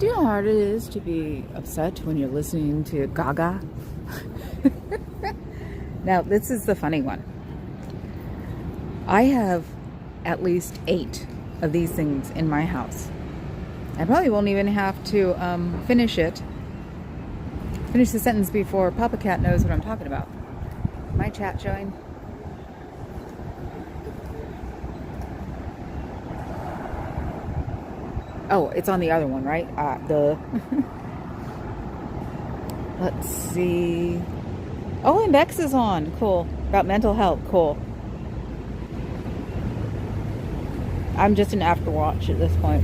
Do you know how hard it is to be upset when you're listening to Gaga? Now, this is the funny one. I have at least 8 of these things in my house. I probably won't even have to finish the sentence before Papa Cat knows what I'm talking about. My chat showing. Oh, it's on the other one, right? Let's see. Oh, and Bex is on. Cool. About mental health. Cool. I'm just an afterwatch at this point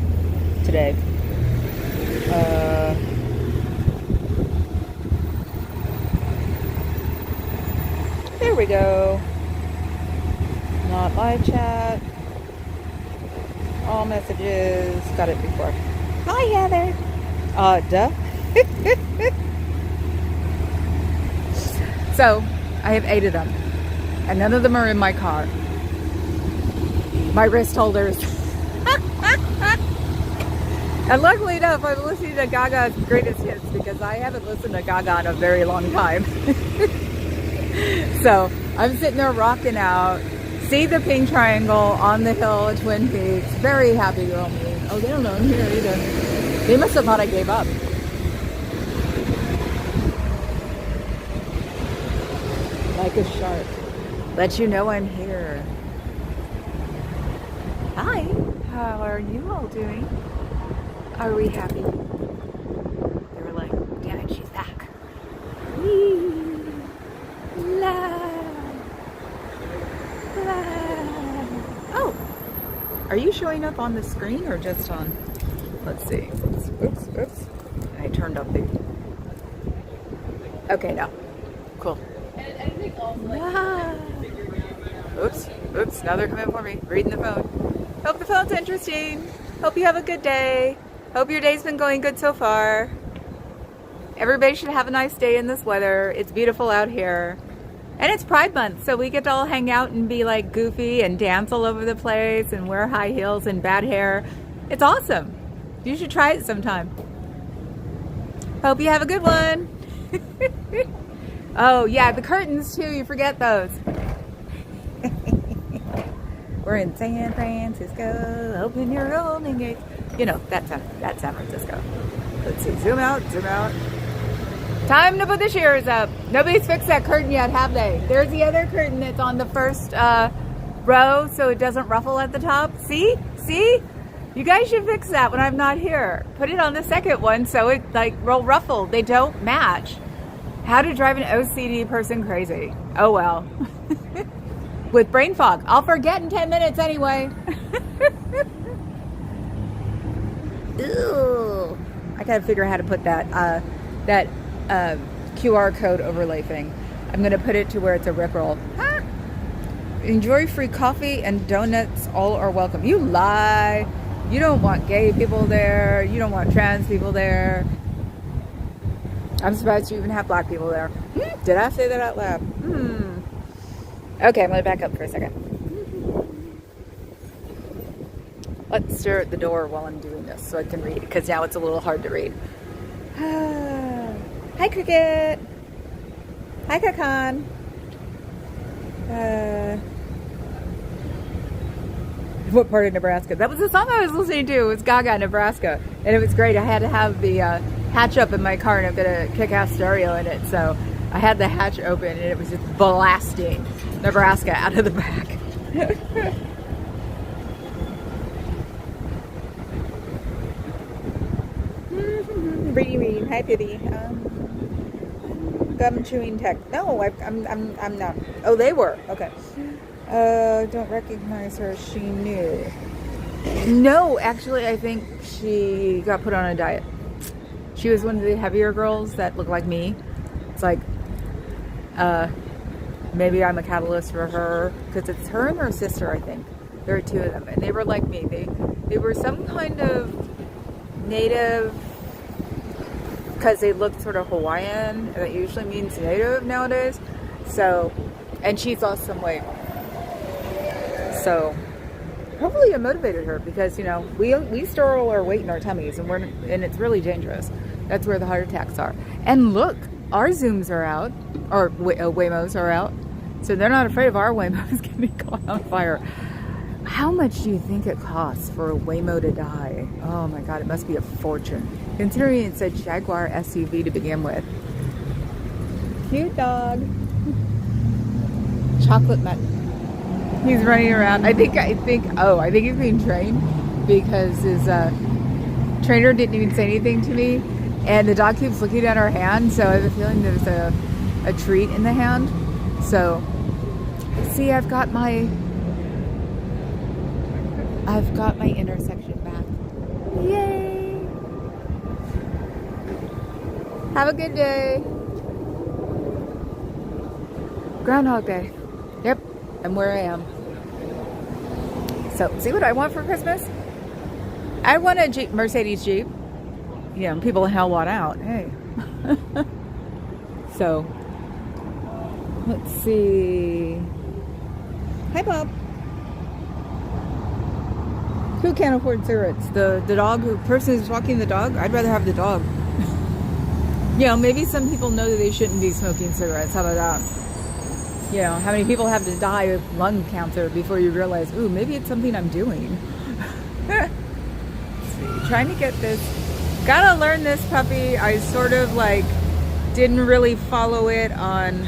today. There we go. Not live chat. All messages. Got it before. Hi, Heather. Duh. So, I have 8 of them. And none of them are in my car. My wrist holders. And luckily enough, I'm listening to Gaga's greatest hits because I haven't listened to Gaga in a very long time. So, I'm sitting there rocking out. See the pink triangle on the hill at Twin Peaks. Very happy girl me. Oh, they don't know I'm here either. They must have thought I gave up. Like a shark. Let you know I'm here. Hi. How are you all doing? Are we happy? They were like, damn it, she's back. Wee. La. Oh, are you showing up on the screen or just on? Let's see. Oops. I turned up the. Okay, no. Cool. Oops. Now they're coming for me. Reading the phone. Hope the phone's interesting. Hope you have a good day. Hope your day's been going good so far. Everybody should have a nice day in this weather. It's beautiful out here. And it's Pride Month, so we get to all hang out and be like goofy and dance all over the place and wear high heels and bad hair. It's awesome. You should try it sometime. Hope you have a good one. Oh, yeah, the curtains too. You forget those. We're in San Francisco. Open your rolling gates. You know, that's San Francisco. Let's see. Zoom out. Time to put the shears up. Nobody's fixed that curtain yet, have they? There's the other curtain that's on the first row so it doesn't ruffle at the top. See? You guys should fix that when I'm not here. Put it on the second one so it will ruffle. They don't match. How to drive an OCD person crazy. Oh well. With brain fog. I'll forget in 10 minutes anyway. Ew. I gotta figure out how to put that QR code overlay thing. I'm gonna put it to where it's a rickroll. Ah. Enjoy free coffee and donuts. All are welcome. You lie. You don't want gay people there. You don't want trans people there. I'm surprised you even have black people there. Did I say that out loud? Okay, I'm gonna back up for a second. Let's stare at the door while I'm doing this so I can read, because now it's a little hard to read. Hi, Cricket. Hi, Kakan. What part of Nebraska? That was the song I was listening to. It was Gaga, Nebraska. And it was great. I had to have the hatch up in my car, and I've got a kick-ass stereo in it. So I had the hatch open, and it was just blasting Nebraska out of the back. Reading. Hi, Pibby. Gum chewing tech. No, I'm not. Oh, they were. Okay. Don't recognize her. She knew. No, actually, I think she got put on a diet. She was one of the heavier girls that looked like me. It's like, maybe I'm a catalyst for her, because it's her and her sister, I think. There are 2 of them, and they were like me. They were some kind of native, because they look sort of Hawaiian, and that usually means native nowadays. So, and she's lost some weight. So, hopefully it motivated her, because, you know, we store all our weight in our tummies, and it's really dangerous. That's where the heart attacks are. And look, our Zooms are out, or Waymos are out, so they're not afraid of our Waymos getting caught on fire. How much do you think it costs for a Waymo to die? Oh my God, it must be a fortune, considering it's a Jaguar SUV to begin with. Cute dog. Chocolate mutt. He's running around. I think he's being trained, because his trainer didn't even say anything to me, and the dog keeps looking at our hand, so I have a feeling there's a treat in the hand. So, see, I've got my intersection back. Yay! Have a good day. Groundhog Day. Yep, I'm where I am. So, see what I want for Christmas? I want a Jeep, Mercedes Jeep. You know, people in hell want out. Hey. So, let's see. Hi, Bob. Who can't afford cigarettes? The dog, the person who's walking the dog? I'd rather have the dog. You know, maybe some people know that they shouldn't be smoking cigarettes. How about that? You know, how many people have to die of lung cancer before you realize, ooh, maybe it's something I'm doing. Let's see, trying to get this. Gotta learn this puppy. I sort of like didn't really follow it on.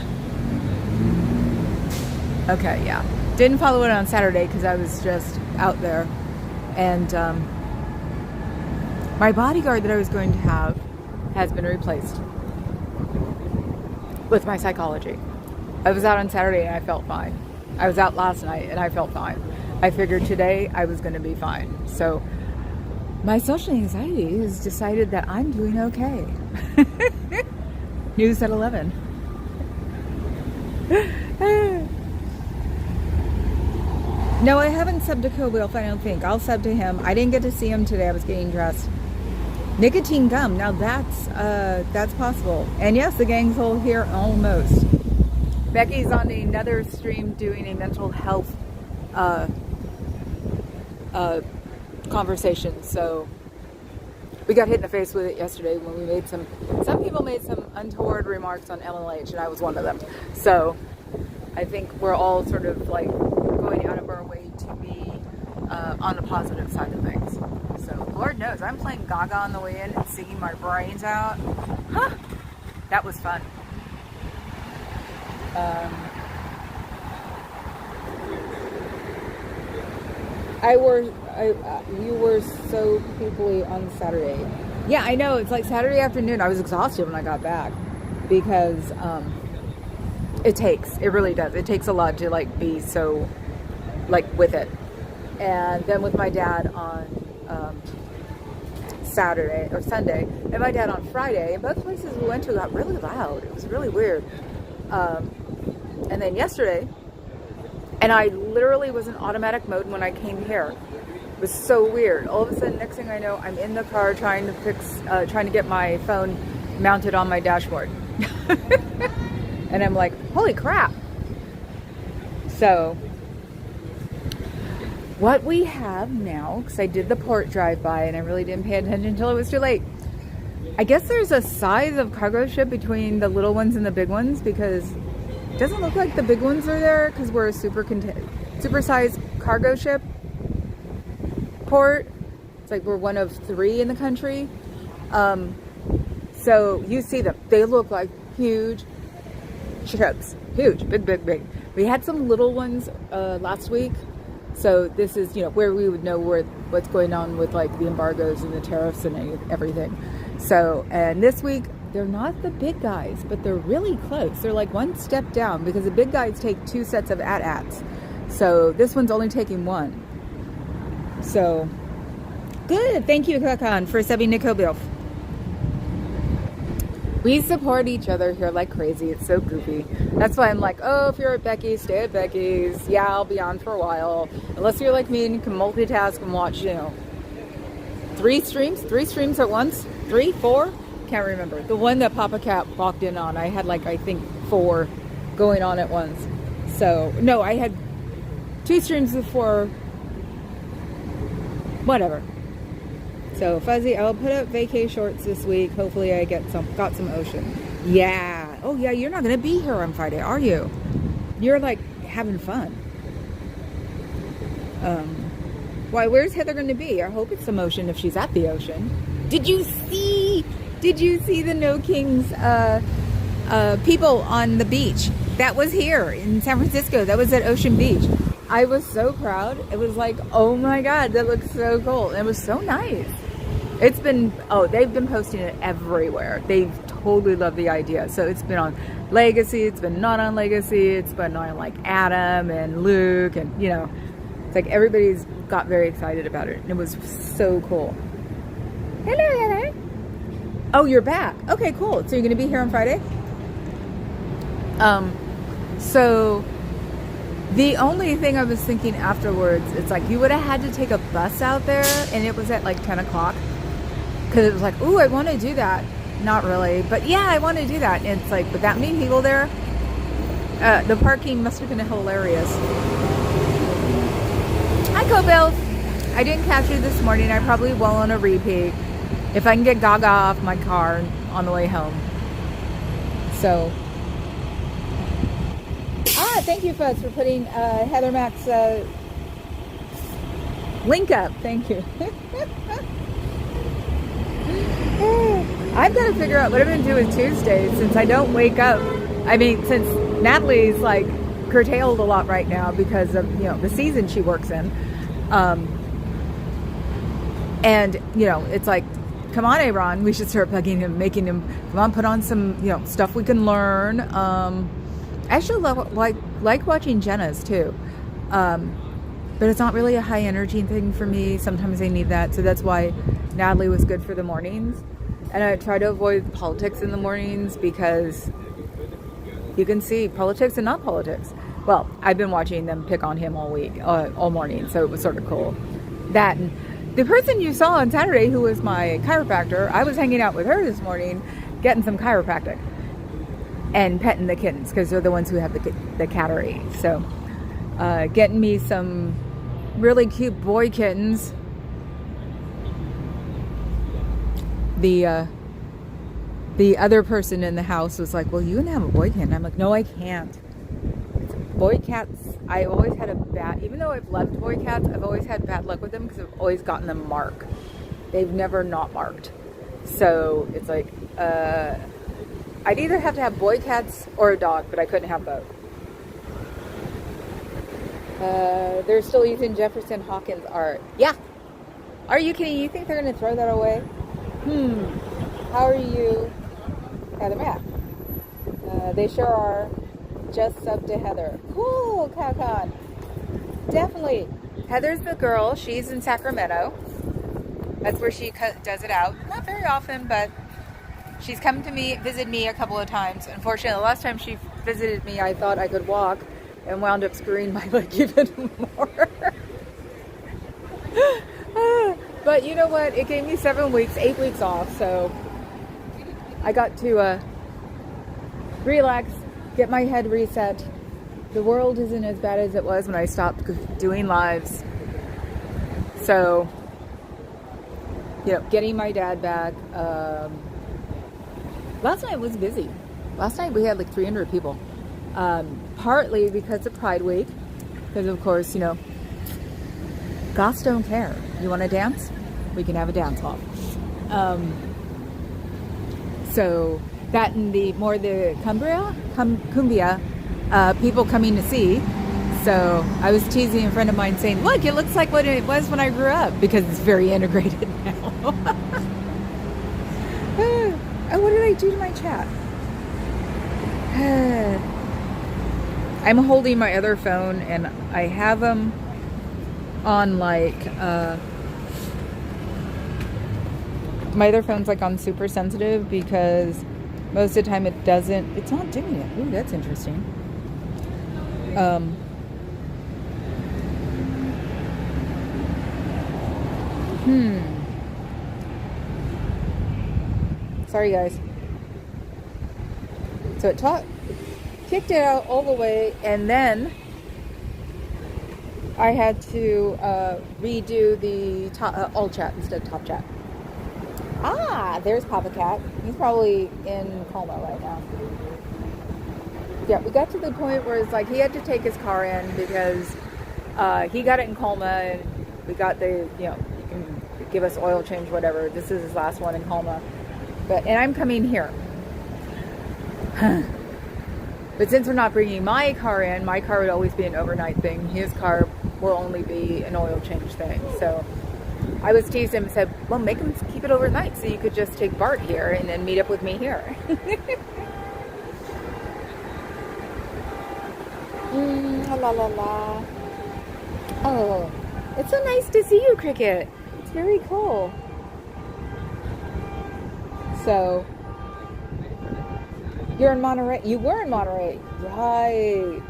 Okay, yeah. Didn't follow it on Saturday because I was just out there. And my bodyguard that I was going to have has been replaced with my psychology. I was out on Saturday and I felt fine. I was out last night and I felt fine. I figured today I was going to be fine. So my social anxiety has decided that I'm doing okay. News at 11. No, I haven't subbed to Kobe, I don't think. I'll sub to him. I didn't get to see him today. I was getting dressed. Nicotine gum. Now that's possible. And yes, the gang's all here almost. Becky's on another stream doing a mental health conversation. So we got hit in the face with it yesterday when we made some people made some untoward remarks on LLH, and I was one of them. So I think we're all sort of like going out of our way to be on the positive side of things. So Lord knows, I'm playing Gaga on the way in and singing my brains out. Huh? That was fun. You were so peoply on Saturday. Yeah, I know. It's like Saturday afternoon. I was exhausted when I got back because it really does. It takes a lot to like be so like with it. And then with my dad on Saturday or Sunday, and my dad on Friday, and both places we went to got really loud. It was really weird. And then yesterday, and I literally was in automatic mode when I came here. It was so weird. All of a sudden, next thing I know, I'm in the car trying to get my phone mounted on my dashboard. And I'm like, holy crap. So, what we have now, because I did the port drive-by and I really didn't pay attention until it was too late. I guess there's a size of cargo ship between the little ones and the big ones, because it doesn't look like the big ones are there because we're a super-sized cargo ship port. It's like we're one of 3 in the country. So you see them. They look like huge ships. Huge. Big. We had some little ones last week. So this is, where we would know what's going on with like the embargoes and the tariffs and everything. So, and this week, they're not the big guys, but they're really close. They're like one step down because the big guys take 2 sets of AT-ATs. So this one's only taking 1. So, good. Thank you, Kakan, for subbing Nico Bilf. We support each other here like crazy. It's so goofy. That's why I'm like, oh, if you're at Becky's, stay at Becky's. Yeah, I'll be on for a while. Unless you're like me and you can multitask and watch, 3 streams at once? 3, 4? Can't remember. The one that Papa Cat walked in on, I had like, I think 4 going on at once. So, no, I had 2 streams before whatever. So Fuzzy, I'll put up vacay shorts this week. Hopefully I got some ocean. Yeah. Oh yeah, you're not gonna be here on Friday, are you? You're like having fun. Why, where's Heather gonna be? I hope it's some ocean if she's at the ocean. Did you see the No Kings people on the beach? That was here in San Francisco. That was at Ocean Beach. I was so proud. It was like, oh my God, that looks so cool. And it was so nice. It's been, they've been posting it everywhere. They've totally loved the idea. So it's been on Legacy. It's been not on Legacy. It's been on like Adam and Luke. And, you know, it's like everybody's got very excited about it. And it was so cool. Hello, Heather. Oh, you're back. Okay, cool. So you're going to be here on Friday? So the only thing I was thinking afterwards, it's like you would have had to take a bus out there, and it was at like 10 o'clock. Because it was like, ooh, I want to do that. Not really. But yeah, I want to do that. And it's like, with that many people there, the parking must have been hilarious. Hi, Cobell. I didn't catch you this morning. I probably will on a repeat if I can get Gaga off my car on the way home. So, thank you, folks, for putting Heather Mac's link up. Thank you. I've got to figure out what I'm going to do with Tuesdays since I don't wake up. I mean, since Natalie's like curtailed a lot right now because of, you know, the season she works in. And, you know, it's like, come on, Aaron, we should start bugging him, making him, come on, put on some, you know, stuff we can learn. I actually like watching Jenna's too. But it's not really a high energy thing for me. Sometimes I need that. So that's why Natalie was good for the mornings. And I try to avoid politics in the mornings because you can see politics and not politics. Well, I've been watching them pick on him all week, all morning. So it was sort of cool. That and the person you saw on Saturday who was my chiropractor, I was hanging out with her this morning getting some chiropractic and petting the kittens because they're the ones who have the cattery. So getting me some really cute boy kittens. The other person in the house was like, well, you can have a boy cat. I'm like, no, I can't. Boy cats, I always had a bad, even though I've loved boy cats, I've always had bad luck with them because I've always gotten them marked. They've never not marked. So it's like, I'd either have to have boy cats or a dog, but I couldn't have both. They're still using Jefferson Hawkins art. Yeah. Are you kidding? You think they're going to throw that away? How are you? Heather Mac. They sure are. Just sub to Heather. Cool, Cowcon. Definitely. Heather's the girl. She's in Sacramento. That's where she does it out. Not very often, but she's come to visit me a couple of times. Unfortunately, the last time she visited me, I thought I could walk and wound up screwing my leg even more. But you know what? It gave me 8 weeks off. So I got to relax, get my head reset. The world isn't as bad as it was when I stopped doing lives. So, you know, getting my dad back. Last night was busy. Last night we had like 300 people. Partly because of Pride Week. Because of course, you know, goths don't care. You want to dance? We can have a dance off. So that and the cumbia people coming to see. So I was teasing a friend of mine saying, look, it looks like what it was when I grew up because it's very integrated now. Oh, what did I do to my chat? I'm holding my other phone and I have them on like my other phone's like on super sensitive because most of the time it's not doing it. Ooh, that's interesting. Sorry guys. So it kicked it out all the way and then I had to redo the all chat instead of top chat. Ah, there's Papa Cat. He's probably in coma right now. Yeah, we got to the point where it's like he had to take his car in because he got it in coma, and we got the, you can give us oil change, whatever. This is his last one in coma. And I'm coming here. But since we're not bringing my car in, my car would always be an overnight thing. His car will only be an oil change thing. So I was teased him and said, well, make him keep it overnight so you could just take Bart here and then meet up with me here. La la la. Oh, it's so nice to see you, Cricket. It's very cool. So, you're in Monterey. You were in Monterey. Right.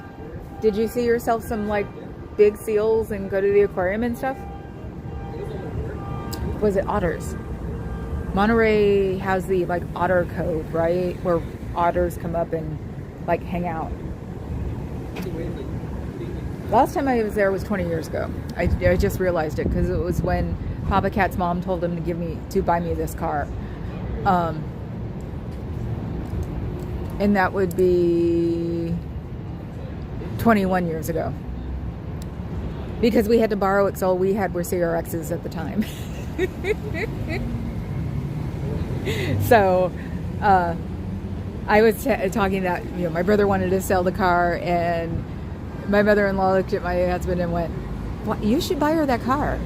Did you see yourself some, like, big seals and go to the aquarium and stuff? Was it otters? Monterey has the, like, otter cove, right? Where otters come up and, like, hang out. Last time I was there was 20 years ago. I just realized it because it was when Papa Cat's mom told him to buy me this car. And that would be 21 years ago. Because we had to borrow it, so all we had were CRXs at the time. So, I was talking that, my brother wanted to sell the car, and my mother-in-law looked at my husband and went, "What? You should buy her that car."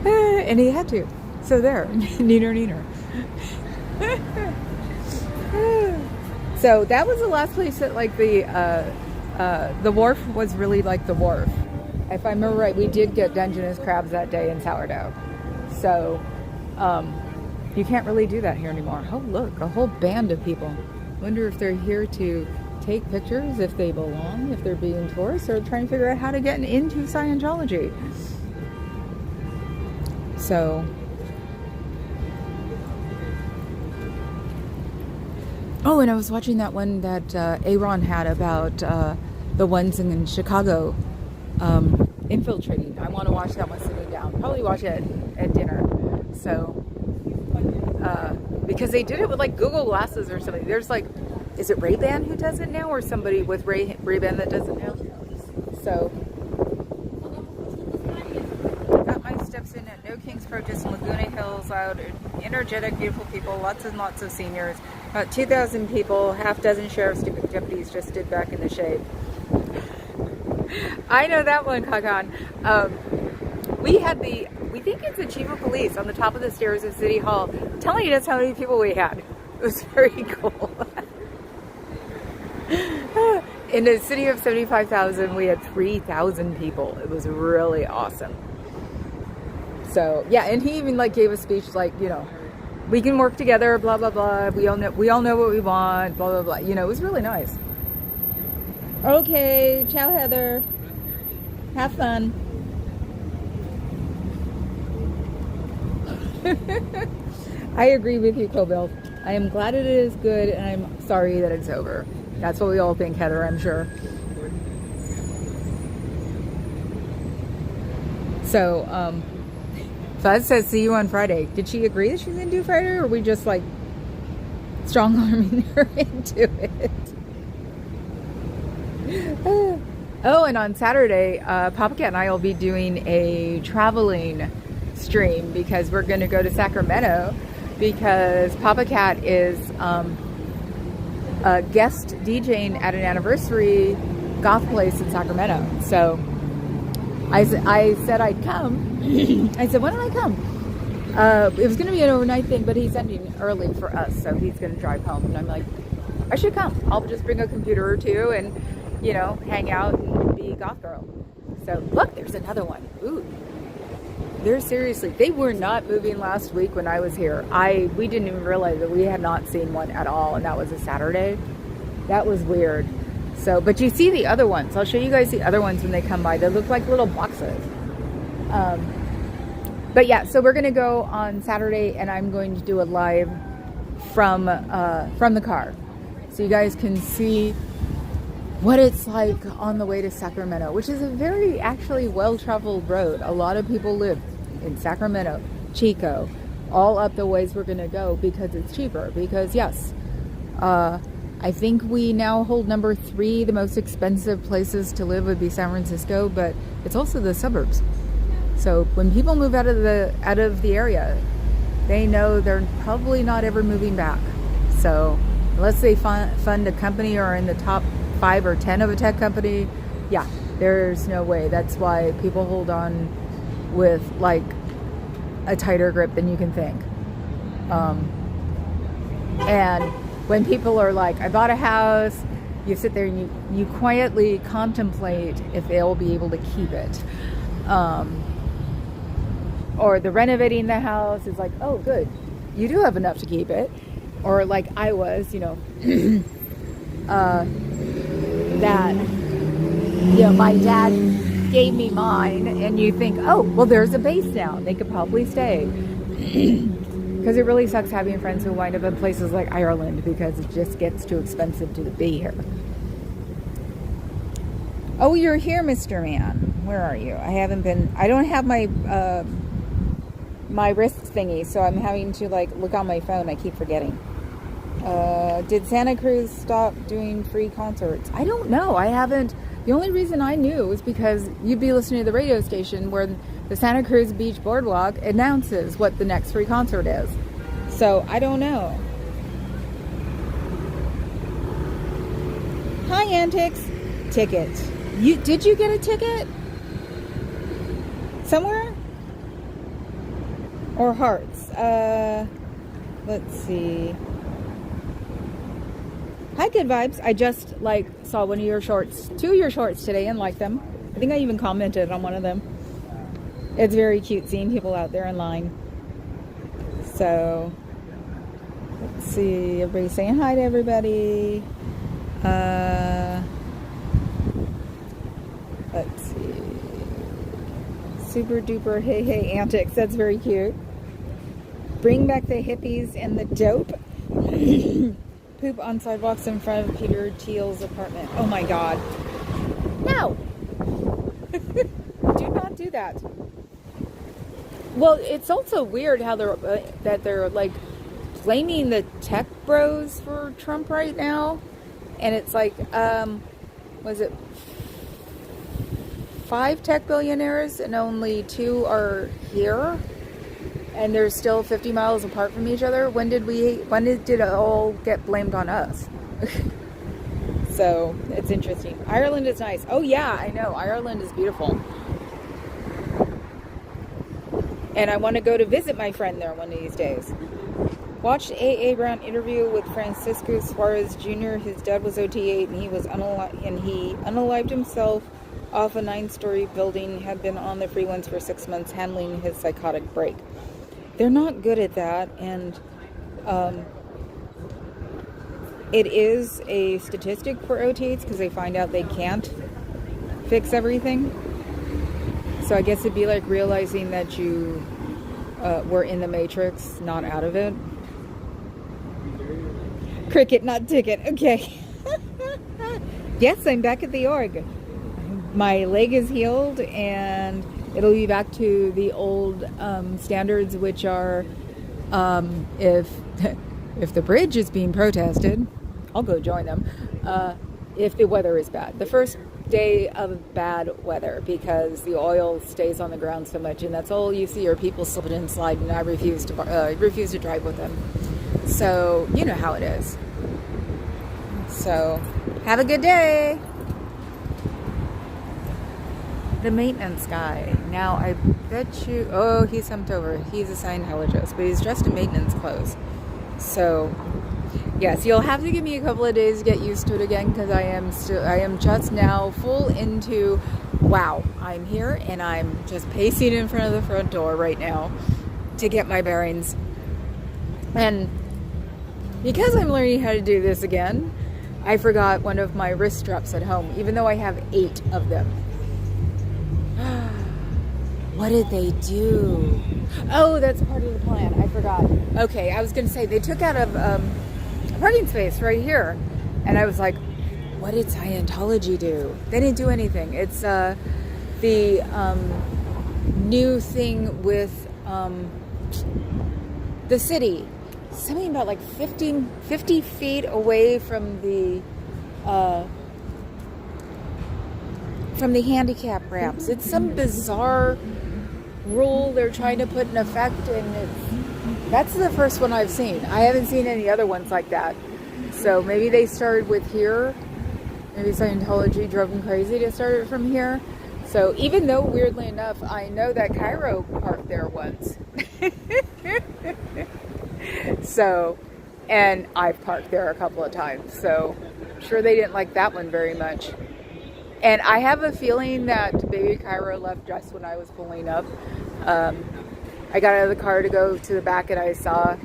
And he had to. So there, neener. So that was the last place that, like, the wharf was really like the wharf. If I remember right, we did get Dungeness crabs that day in sourdough. So, you can't really do that here anymore. Oh, look, a whole band of people. Wonder if they're here to take pictures, if they belong, if they're being tourists, or trying to figure out how to get into Scientology. So, oh, and I was watching that one that Aaron had about the ones in Chicago infiltrating. I want to watch that one sitting down. Probably watch it at dinner. So, because they did it with, like, Google Glasses or something. There's, like, is it Ray-Ban who does it now, or somebody with Ray-Ban that does it now? So, got my steps in at No King's Protest in Laguna Hills. Out, energetic, beautiful people, lots and lots of seniors. About 2,000 people, half dozen sheriff's deputies just stood back in the shade. I know that one, Kakan. We think it's the chief of police on the top of the stairs of City Hall telling us how many people we had. It was very cool. In a city of 75,000, we had 3,000 people. It was really awesome. So, yeah, and he even, like, gave a speech like, we can work together, blah, blah, blah. We all know what we want, blah, blah, blah. It was really nice. Okay, ciao, Heather. Have fun. I agree with you, Kobil. I am glad it is good, and I'm sorry that it's over. That's what we all think, Heather, I'm sure. So, Fuzz says, see you on Friday. Did she agree that she's going to do Friday, or are we just, like, strong-arming her into it? Oh, and on Saturday, Papa Cat and I will be doing a traveling stream because we're going to go to Sacramento because Papa Cat is a guest DJing at an anniversary goth place in Sacramento. So I said I'd come. I said, when did I come? It was going to be an overnight thing, but he's ending early for us, so he's going to drive home. And I'm like, I should come. I'll just bring a computer or two and, hang out and be a goth girl. So look, there's another one. Ooh. They were not moving last week when I was here. We didn't even realize that we had not seen one at all, and that was a Saturday. That was weird. So, but you see the other ones. I'll show you guys the other ones when they come by. They look like little boxes. But yeah, so we're gonna go on Saturday, and I'm going to do a live from the car, so you guys can see what it's like on the way to Sacramento, which is a very actually well-traveled road. A lot of people live in Sacramento, Chico, all up the ways we're going to go because it's cheaper. Because yes, I think we now hold number 3, the most expensive places to live would be San Francisco, but it's also the suburbs. So when people move out of the area, they know they're probably not ever moving back. So unless they fund a company or are in the top 5 or 10 of a tech company, yeah, there's no way. That's why people hold on with like a tighter grip than you can think. And when people are like, I bought a house, you sit there and you quietly contemplate if they'll be able to keep it. Or the renovating the house is like, oh, good, you do have enough to keep it. Or like I was, that, my dad gave me mine, and you think, oh, well, there's a base now. They could probably stay. Because it really sucks having friends who wind up in places like Ireland because it just gets too expensive to be here. Oh, you're here, Mr. Man. Where are you? I don't have my my wrist thingy, so I'm having to look on my phone. I keep forgetting. Did Santa Cruz stop doing free concerts? I don't know. I haven't. The only reason I knew was because you'd be listening to the radio station where the Santa Cruz Beach Boardwalk announces what the next free concert is. So I don't know. Hi, Antics. Ticket. Did you get a ticket? Somewhere? Or hearts? Let's see. Hi, Good Vibes. I just saw one of your shorts, 2 of your shorts today, and liked them. I think I even commented on one of them. It's very cute seeing people out there in line. So let's see. Everybody's saying hi to everybody. Let's see. Super duper hey antics. That's very cute. Bring back the hippies and the dope. Poop on sidewalks in front of Peter Thiel's apartment. Oh my God. No. Do not do that. Well, it's also weird how they're blaming the tech bros for Trump right now. And it's was it 5 tech billionaires and only 2 are here? And they're still 50 miles apart from each other. When did it all get blamed on us? So it's interesting. Ireland is nice. Oh yeah, I know. Ireland is beautiful. And I want to go to visit my friend there one of these days. Watched A.A. Brown interview with Francisco Suarez Jr. His dad was OT8 and he unalived himself off a 9-story building, had been on the free ones for 6 months handling his psychotic break. They're not good at that, and it is a statistic for OTAs because they find out they can't fix everything. So I guess it'd be like realizing that you were in the Matrix, not out of it. Cricket, not ticket. Okay. Yes, I'm back at the org. My leg is healed, and it'll be back to the old standards, which are if the bridge is being protested, I'll go join them. If the weather is bad, the first day of bad weather, because the oil stays on the ground so much, and that's all you see are people slipping and sliding. I refuse to drive with them. So you know how it is. So have a good day. The maintenance guy. Now, I bet you... Oh, he's humped over. He's a Scientologist, but he's dressed in maintenance clothes. So, yes, you'll have to give me a couple of days to get used to it again, because I am just now full into, wow, I'm here, and I'm just pacing in front of the front door right now to get my bearings. And because I'm learning how to do this again, I forgot one of my wrist straps at home, even though I have 8 of them. What did they do? Oh, that's part of the plan. I forgot. Okay, I was going to say, they took out a parking space right here. And I was like, what did Scientology do? They didn't do anything. It's the new thing with the city. Something about like 50 feet away from the handicap ramps. It's some bizarre rule they're trying to put in effect, and that's the first one I've seen. I haven't seen any other ones like that. So maybe they started with here. Maybe Scientology drove them crazy to start it from here. So even though, weirdly enough, I know that Cairo parked there once. So, and I've parked there a couple of times. So, I'm sure they didn't like that one very much. And I have a feeling that baby Cairo left just when I was pulling up. I got out of the car to go to the back, and I saw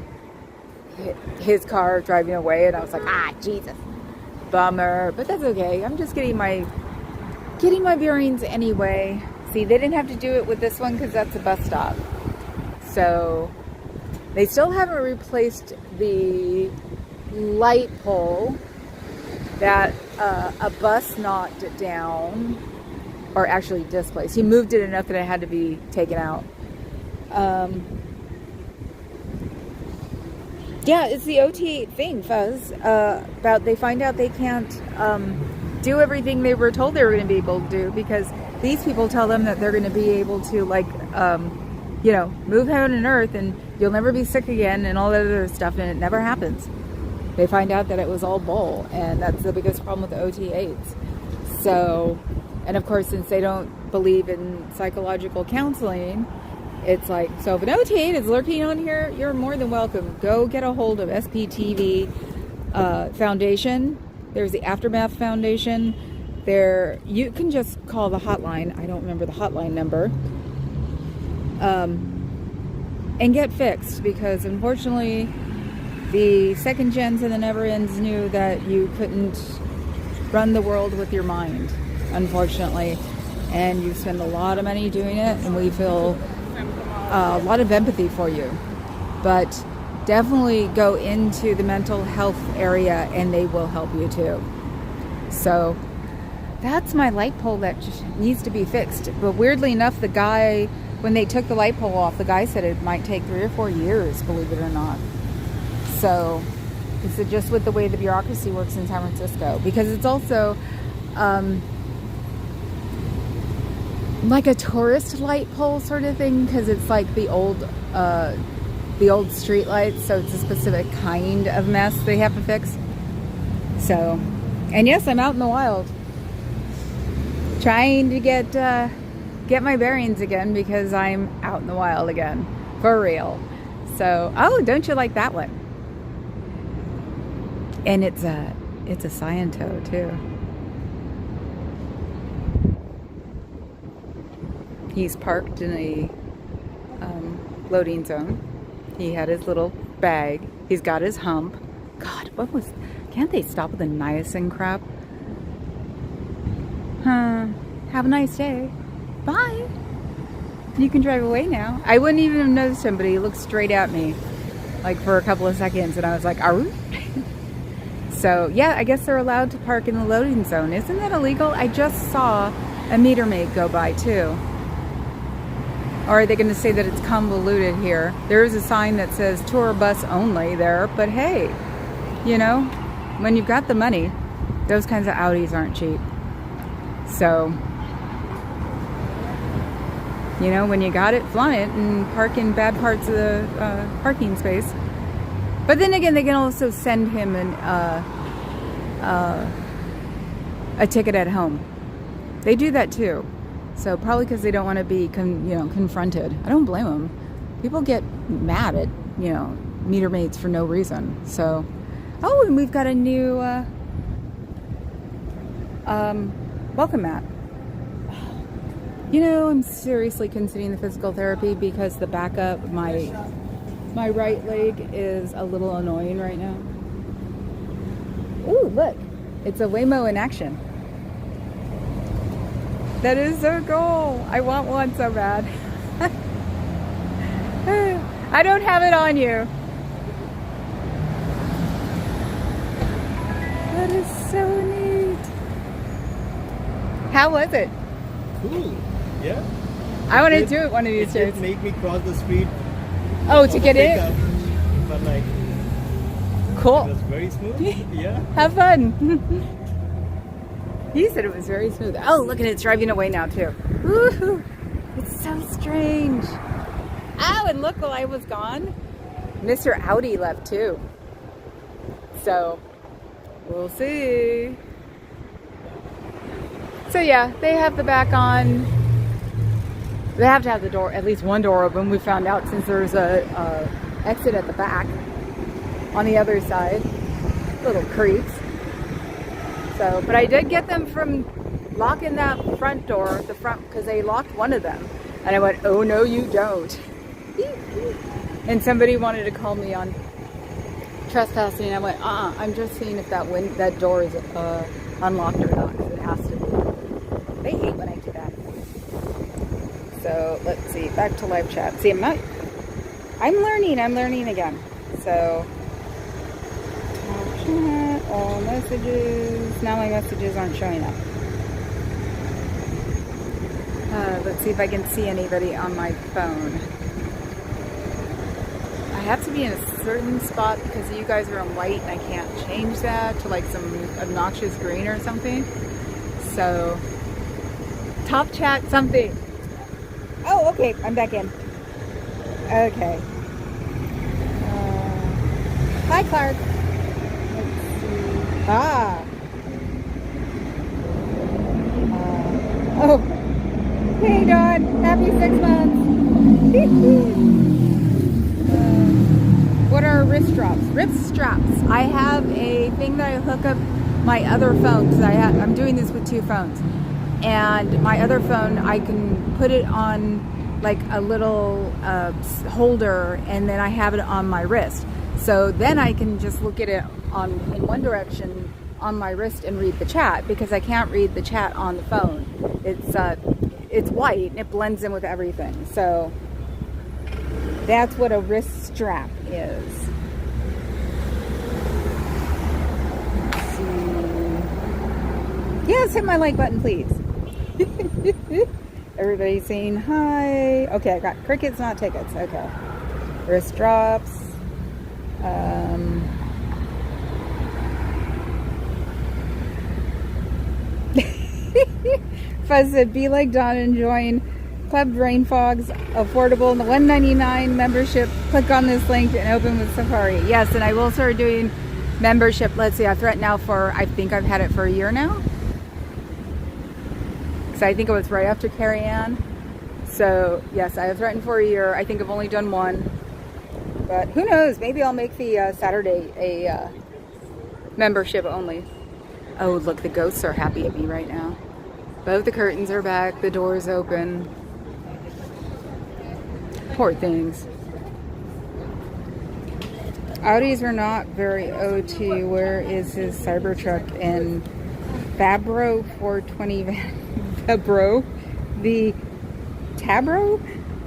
his car driving away, and I was like, ah, Jesus, bummer. But that's okay. I'm just getting my bearings anyway. See, they didn't have to do it with this one because that's a bus stop. So they still haven't replaced the light pole that a bus knocked down, or actually displaced. He moved it enough that it had to be taken out. Yeah, it's the OT thing, Fuzz. About they find out they can't do everything they were told they were going to be able to do, because these people tell them that they're going to be able to, like, move heaven and earth, and you'll never be sick again, and all that other stuff, and it never happens. They find out that it was all bull, and that's the biggest problem with the OT-8s. So, and of course, since they don't believe in psychological counseling, it's like, so if an OT-8 is lurking on here, you're more than welcome. Go get a hold of SPTV Foundation. There's the Aftermath Foundation. There, you can just call the hotline. I don't remember the hotline number. And get fixed, because unfortunately, the second gens and the never ends knew that you couldn't run the world with your mind, unfortunately. And you spend a lot of money doing it, and we feel a lot of empathy for you. But definitely go into the mental health area, and they will help you too. So that's my light pole that just needs to be fixed. But weirdly enough, the guy, when they took the light pole off, the guy said it might take 3 or 4 years, believe it or not. So it's just with the way the bureaucracy works in San Francisco, because it's also like a tourist light pole sort of thing, because it's like the old street lights, so it's a specific kind of mess they have to fix. So, and yes, I'm out in the wild trying to get my bearings again, because I'm out in the wild again, for real. So, oh, don't you like that one? And it's a Sciento too. He's parked in a loading zone. He had his little bag. He's got his hump. God, can't they stop with the niacin crap? Have a nice day. Bye. You can drive away now. I wouldn't even have noticed him, but he looked straight at me, like, for a couple of seconds, and I was like, "Are?" So yeah, I guess they're allowed to park in the loading zone. Isn't that illegal? I just saw a meter maid go by too. Or are they going to say that it's convoluted here? There is a sign that says tour bus only there, but hey, when you've got the money, those kinds of Audis aren't cheap. So, when you got it, flaunt it and park in bad parts of the parking space. But then again, they can also send him a ticket at home. They do that too. So probably because they don't want to be confronted. I don't blame them. People get mad at meter maids for no reason. So, oh, and we've got a new welcome mat. I'm seriously considering the physical therapy, because the backup, my right leg is a little annoying right now. Ooh, look, it's a Waymo in action. That is so cool. I want one so bad. I don't have it on you. That is so neat. How was it? Cool. Yeah. I want to do it one of these days. It made me cross the street. Oh, to get in? But like, cool. it was very smooth. Yeah. Have fun. He said it was very smooth. Oh, look at it. It's driving away now, too. Woohoo. It's so strange. Oh, and look, while I was gone, Mr. Audi left, too. So, we'll see. So, yeah, they have the back on. They have to have the door, at least one door open. We found out since there's a exit at the back on the other side. Little creeps. So, but I did get them from locking that front door, because they locked one of them. And I went, oh no you don't. And somebody wanted to call me on trespassing, and I went, I'm just seeing if that door is unlocked or not, because it has to be. They hate when I do that. So let's see, back to live chat. See, I'm learning again. So, chat, all messages. Now my messages aren't showing up. Let's see if I can see anybody on my phone. I have to be in a certain spot because you guys are on white and I can't change that to like some obnoxious green or something. So, top chat something. Oh, okay, I'm back in. Okay. Hi, Clark. Let's see. Oh. Hey, Dawn. Happy 6 months. What are wrist straps? Wrist straps. I have a thing that I hook up my other phone, because I'm doing this with 2 phones. And my other phone, I can put it on like a little holder, and then I have it on my wrist. So then I can just look at it in one direction on my wrist and read the chat, because I can't read the chat on the phone. It's white and it blends in with everything. So that's what a wrist strap is. Let's see. Yes, hit my like button, please. Everybody's saying hi. Okay, I got crickets, not tickets. Okay. Wrist drops. Fuzz said, be like Don and join Club Brain Fog's affordable and the $1.99 membership. Click on this link and open with Safari. Yes, and I will start doing membership. Let's see, I've threatened now for, I think I've had it for a year now. So I think it was right after Carrie Ann. So yes, I have threatened for a year. I think I've only done one, but who knows? Maybe I'll make the Saturday a membership only. Oh, look, the ghosts are happy at me right now. Both the curtains are back. The door's open. Poor things. Audis are not very OT. Where is his Cybertruck in Fabro 420 Fabro? The Tabro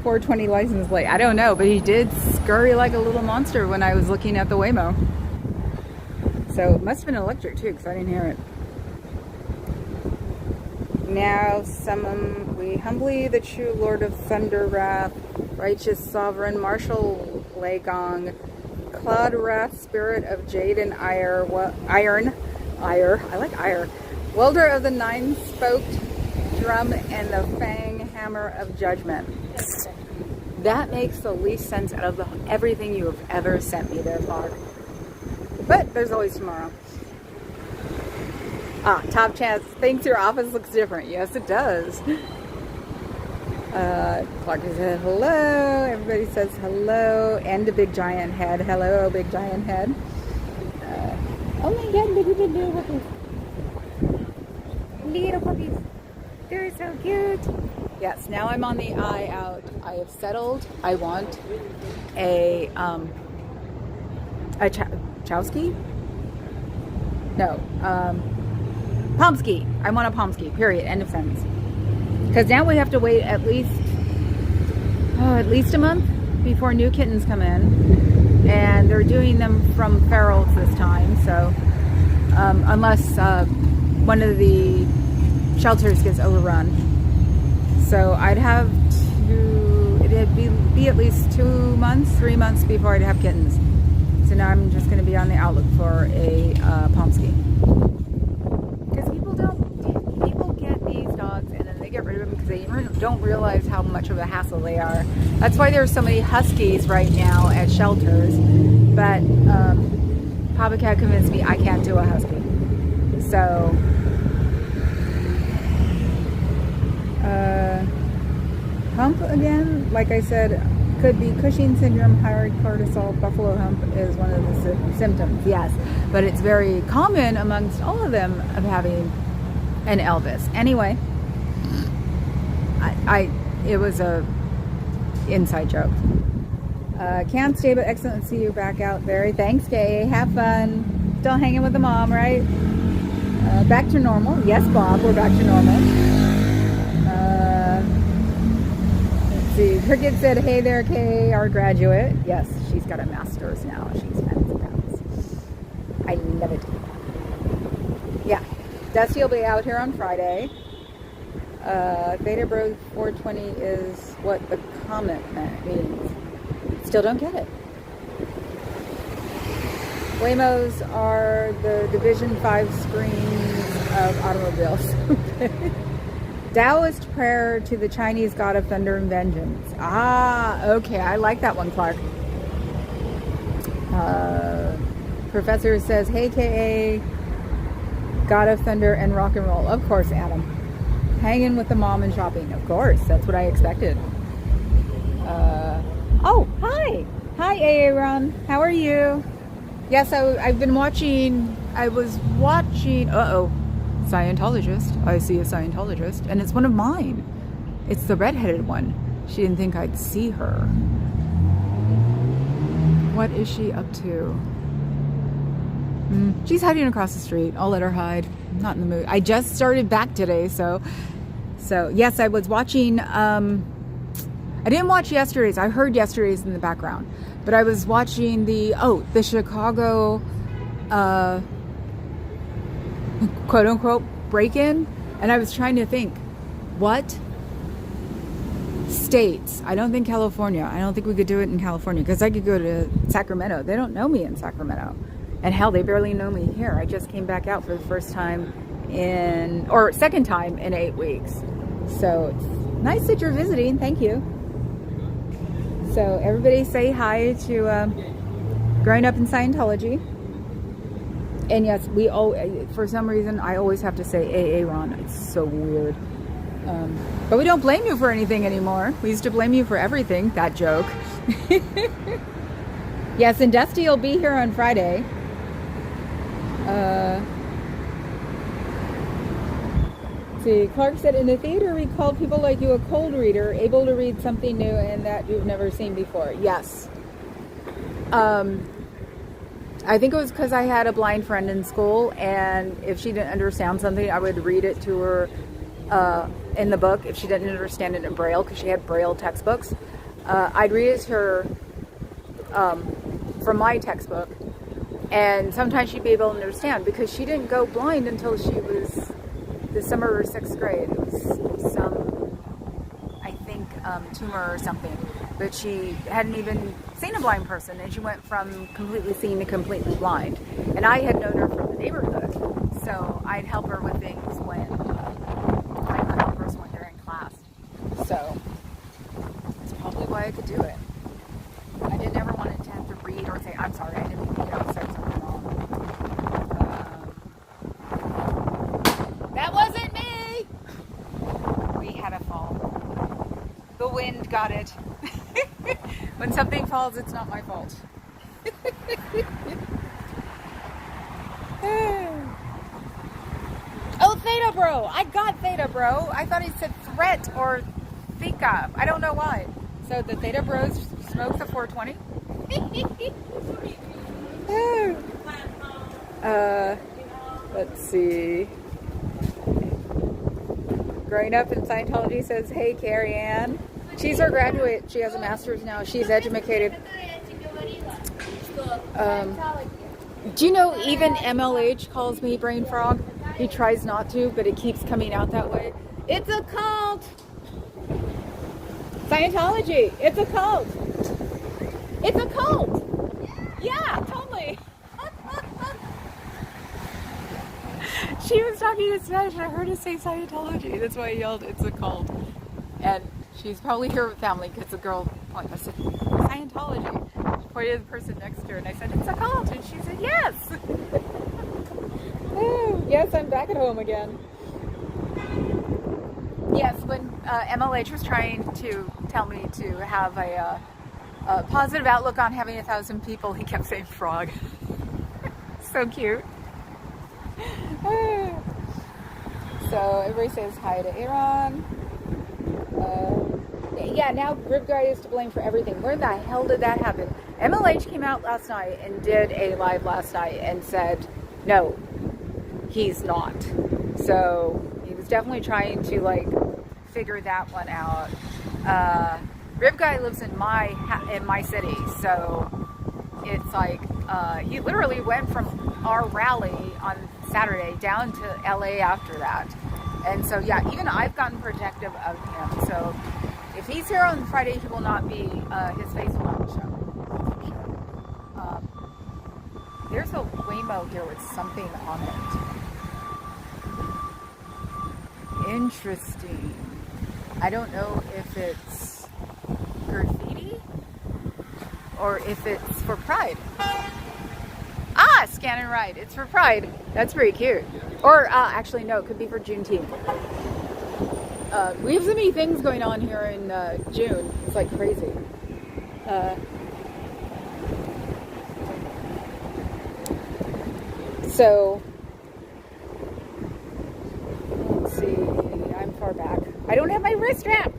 420 license plate. I don't know, but he did scurry like a little monster when I was looking at the Waymo. So it must have been electric too, because I didn't hear it. Now summon we humbly the true Lord of Thunder Wrath, righteous sovereign, Marshal Lagong, Cloud Wrath, Spirit of Jade and Iron, I like ire, Welder of the Nine-Spoked Drum, and the Fang Hammer of Judgment. That makes the least sense out of everything you have ever sent me there, Fog. But there's always tomorrow. Top chance thinks your office looks different. Yes, it does. Clark said hello. Everybody says hello. And a big giant head. Hello, big giant head. Oh my god, look at the little puppies. Little puppies. They're so cute. Yes, now I'm on the eye out. I have settled. I want a Chowski? No. Pomsky. I want a Pomsky. Period. End of sentence. Because now we have to wait at least a month before new kittens come in, and they're doing them from ferals this time. So unless one of the shelters gets overrun. So I'd have to, it'd be at least 2 months, 3 months before I'd have kittens. So now I'm just going to be on the outlook for a Pomsky. Because people get these dogs and then they get rid of them because they don't realize how much of a hassle they are. That's why there's so many Huskies right now at shelters. But Papa Cat convinced me I can't do a Husky. So, hump again, like I said, could be Cushing syndrome, high cortisol, buffalo hump is one of the symptoms, yes. But it's very common amongst all of them of having an Elvis. Anyway, it was a inside joke. Can't stay, but excellent to see you back out there. Thanks, Kay. Have fun. Still hanging with the mom, right? Back to normal. Yes, Bob, we're back to normal. Let's see. Cricket said, hey there, Kay, our graduate. Yes, she's got a master's now. She's fancy pants. I love it. Yeah. Dusty will be out here on Friday. Theta Bro 420 is what the comment means. Still don't get it. Waymos are the Division 5 screens of automobiles. Taoist prayer to the Chinese god of thunder and vengeance. Ah, okay. I like that one, Clark. Professor says, hey, K.A., god of thunder and rock and roll. Of course, Adam. Hanging with the mom and shopping. Of course. That's what I expected. Oh, hi. Hi, Aaron. How are you? Yes, I've been watching, Scientologist. I see a Scientologist, and it's one of mine. It's the redheaded one. She didn't think I'd see her. What is she up to? She's hiding across the street. I'll let her hide. I'm not in the mood. I just started back today, so yes, I was watching, I didn't watch yesterday's. I heard yesterday's in the background. But I was watching the Chicago, quote unquote, break-in. And I was trying to think, what states? I don't think California. I don't think we could do it in California because I could go to Sacramento. They don't know me in Sacramento. And hell, they barely know me here. I just came back out for the second time in 8 weeks. So it's nice that you're visiting. Thank you. So everybody say hi to Growing Up in Scientology. And yes, we all, for some reason, I always have to say AA Ron. It's so weird. But we don't blame you for anything anymore. We used to blame you for everything. That joke. Yes, and Dusty will be here on Friday. See, Clark said, in the theater we called people like you a cold reader, able to read something new and that you've never seen before. Yes. I think it was because I had a blind friend in school, and if she didn't understand something, I would read it to her in the book. If she didn't understand it in Braille, because she had Braille textbooks, I'd read it to her from my textbook, and sometimes she'd be able to understand because she didn't go blind until she was the summer of 6th grade. It was some, I think, tumor or something. But she hadn't even seen a blind person, and she went from completely seen to completely blind. And I had known her from the neighborhood, so I'd help her with things when I couldn't person when they're in class. So that's probably why I could do it. I didn't ever want to have to read or say, I'm sorry, I didn't mean to say something wrong. That wasn't me! We had a fall. The wind got it. When something falls, it's not my fault. Oh, Theta Bro! I got Theta Bro. I thought he said threat or Thika. I don't know why. So the Theta Bros smokes a 420. Let's see. Growing Up in Scientology says, hey, Carrie Ann. She's our graduate. She has a master's now. She's educated. Do you know even MLH calls me brain frog? He tries not to, but it keeps coming out that way. It's a cult! Scientology! It's a cult! It's a cult! Yeah, totally! She was talking in Spanish and I heard her say Scientology. That's why I yelled, it's a cult. And she's probably here with family because the girl pointed. I said, Scientology. She pointed to the person next to her and I said, it's a cult. And she said, yes. Oh, yes, I'm back at home again. Yes, when MLH was trying to tell me to have a positive outlook on having 1,000 people, he kept saying frog. So cute. So everybody says hi to Aaron. Yeah, now Rib Guy is to blame for everything. Where the hell did that happen? MLH came out last night and did a live last night and said, no, he's not. So he was definitely trying to like figure that one out. Rib Guy lives in my city, so it's like he literally went from our rally on Saturday down to LA after that. And so yeah, even I've gotten protective of him. So if he's here on Friday, he will not be, his face will not show. There's a Waymo here with something on it. Interesting. I don't know if it's graffiti or if it's for Pride. Ah, scan and ride. It's for Pride. That's pretty cute. Or actually, no, it could be for Juneteenth. We have so many things going on here in June. It's like crazy. So, let's see. I'm far back. I don't have my wrist strap.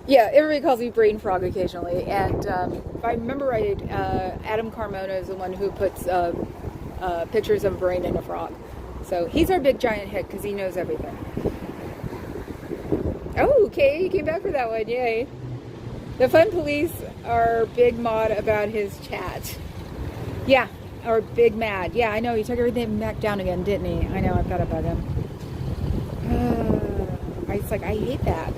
Yeah, everybody calls me Brain Frog occasionally, and if I remember right, Adam Carmona is the one who puts pictures of a brain in a frog. So he's our big giant hit because he knows everything. Oh, okay, you came back for that one, yay. The Fun Police are big mod about his chat. Yeah, or big mad. Yeah, I know, he took everything back down again, didn't he? I know, I've got to bug him. It's like, I hate that.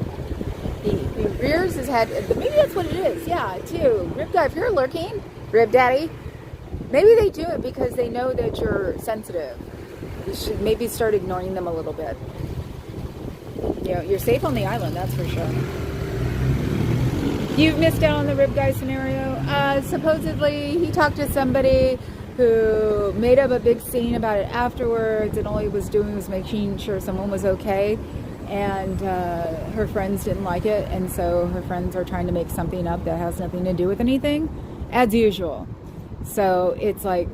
He rears his head. Maybe that's what it is. Yeah, too. Rib Guy, if you're lurking, Rib Daddy, maybe they do it because they know that you're sensitive. You should maybe start ignoring them a little bit. You know, you're safe on the island, that's for sure. You've missed out on the Rib Guy scenario. Supposedly, he talked to somebody who made up a big scene about it afterwards, and all he was doing was making sure someone was okay. And her friends didn't like it, and so her friends are trying to make something up that has nothing to do with anything, as usual. So it's like,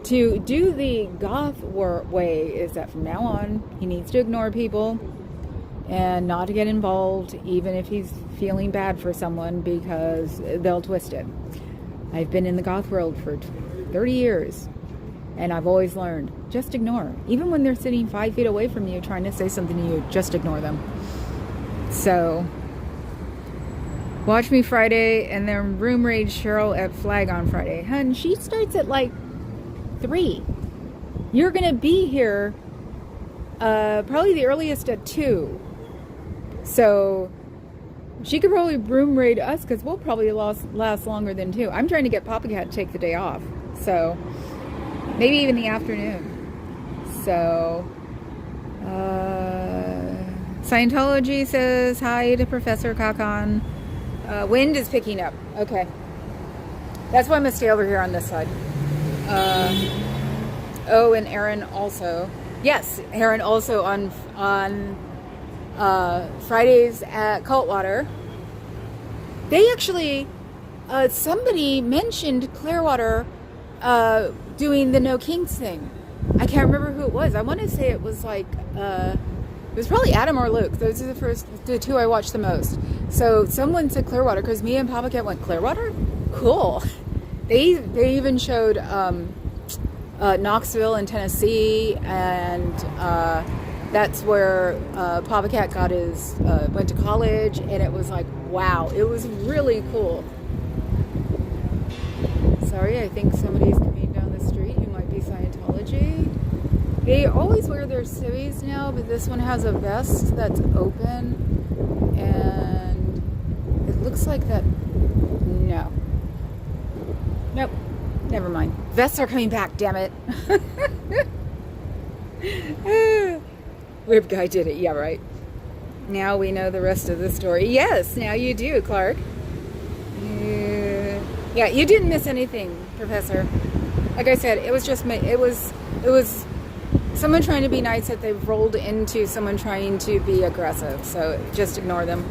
to do the goth way is that from now on, he needs to ignore people and not to get involved, even if he's feeling bad for someone, because they'll twist it. I've been in the goth world for 30 years. And I've always learned, just ignore. Even when they're sitting 5 feet away from you trying to say something to you, just ignore them. So, watch me Friday, and then room raid Cheryl at Flag on Friday. Hun, she starts at like 3. You're going to be here probably the earliest at 2. So, she could probably room raid us because we'll probably last longer than 2. I'm trying to get Papa Cat to take the day off. So, maybe even the afternoon. So, Scientology says hi to Professor Kakan. Wind is picking up. Okay. That's why I'm going to stay over here on this side. Oh, and Aaron also. Yes, Aaron also on Fridays at Cultwater. They actually, somebody mentioned Clearwater doing the No Kings thing. I can't remember who it was. I want to say it was like, it was probably Adam or Luke. Those are the two I watched the most. So someone said Clearwater because me and Papa Cat went, Clearwater? Cool. They even showed Knoxville in Tennessee, and that's where Papa Cat got his went to college, and it was like, wow, it was really cool. Sorry, I think somebody's coming down the street Scientology. They always wear their civvies now, but this one has a vest that's open, and it looks like that. No. Nope. Never mind. Vests are coming back, damn it. Rib guy did it. Yeah, right. Now we know the rest of the story. Yes, now you do, Clark. Yeah, you didn't miss anything, Professor. Like I said, it was just it was someone trying to be nice that they've rolled into someone trying to be aggressive. So just ignore them.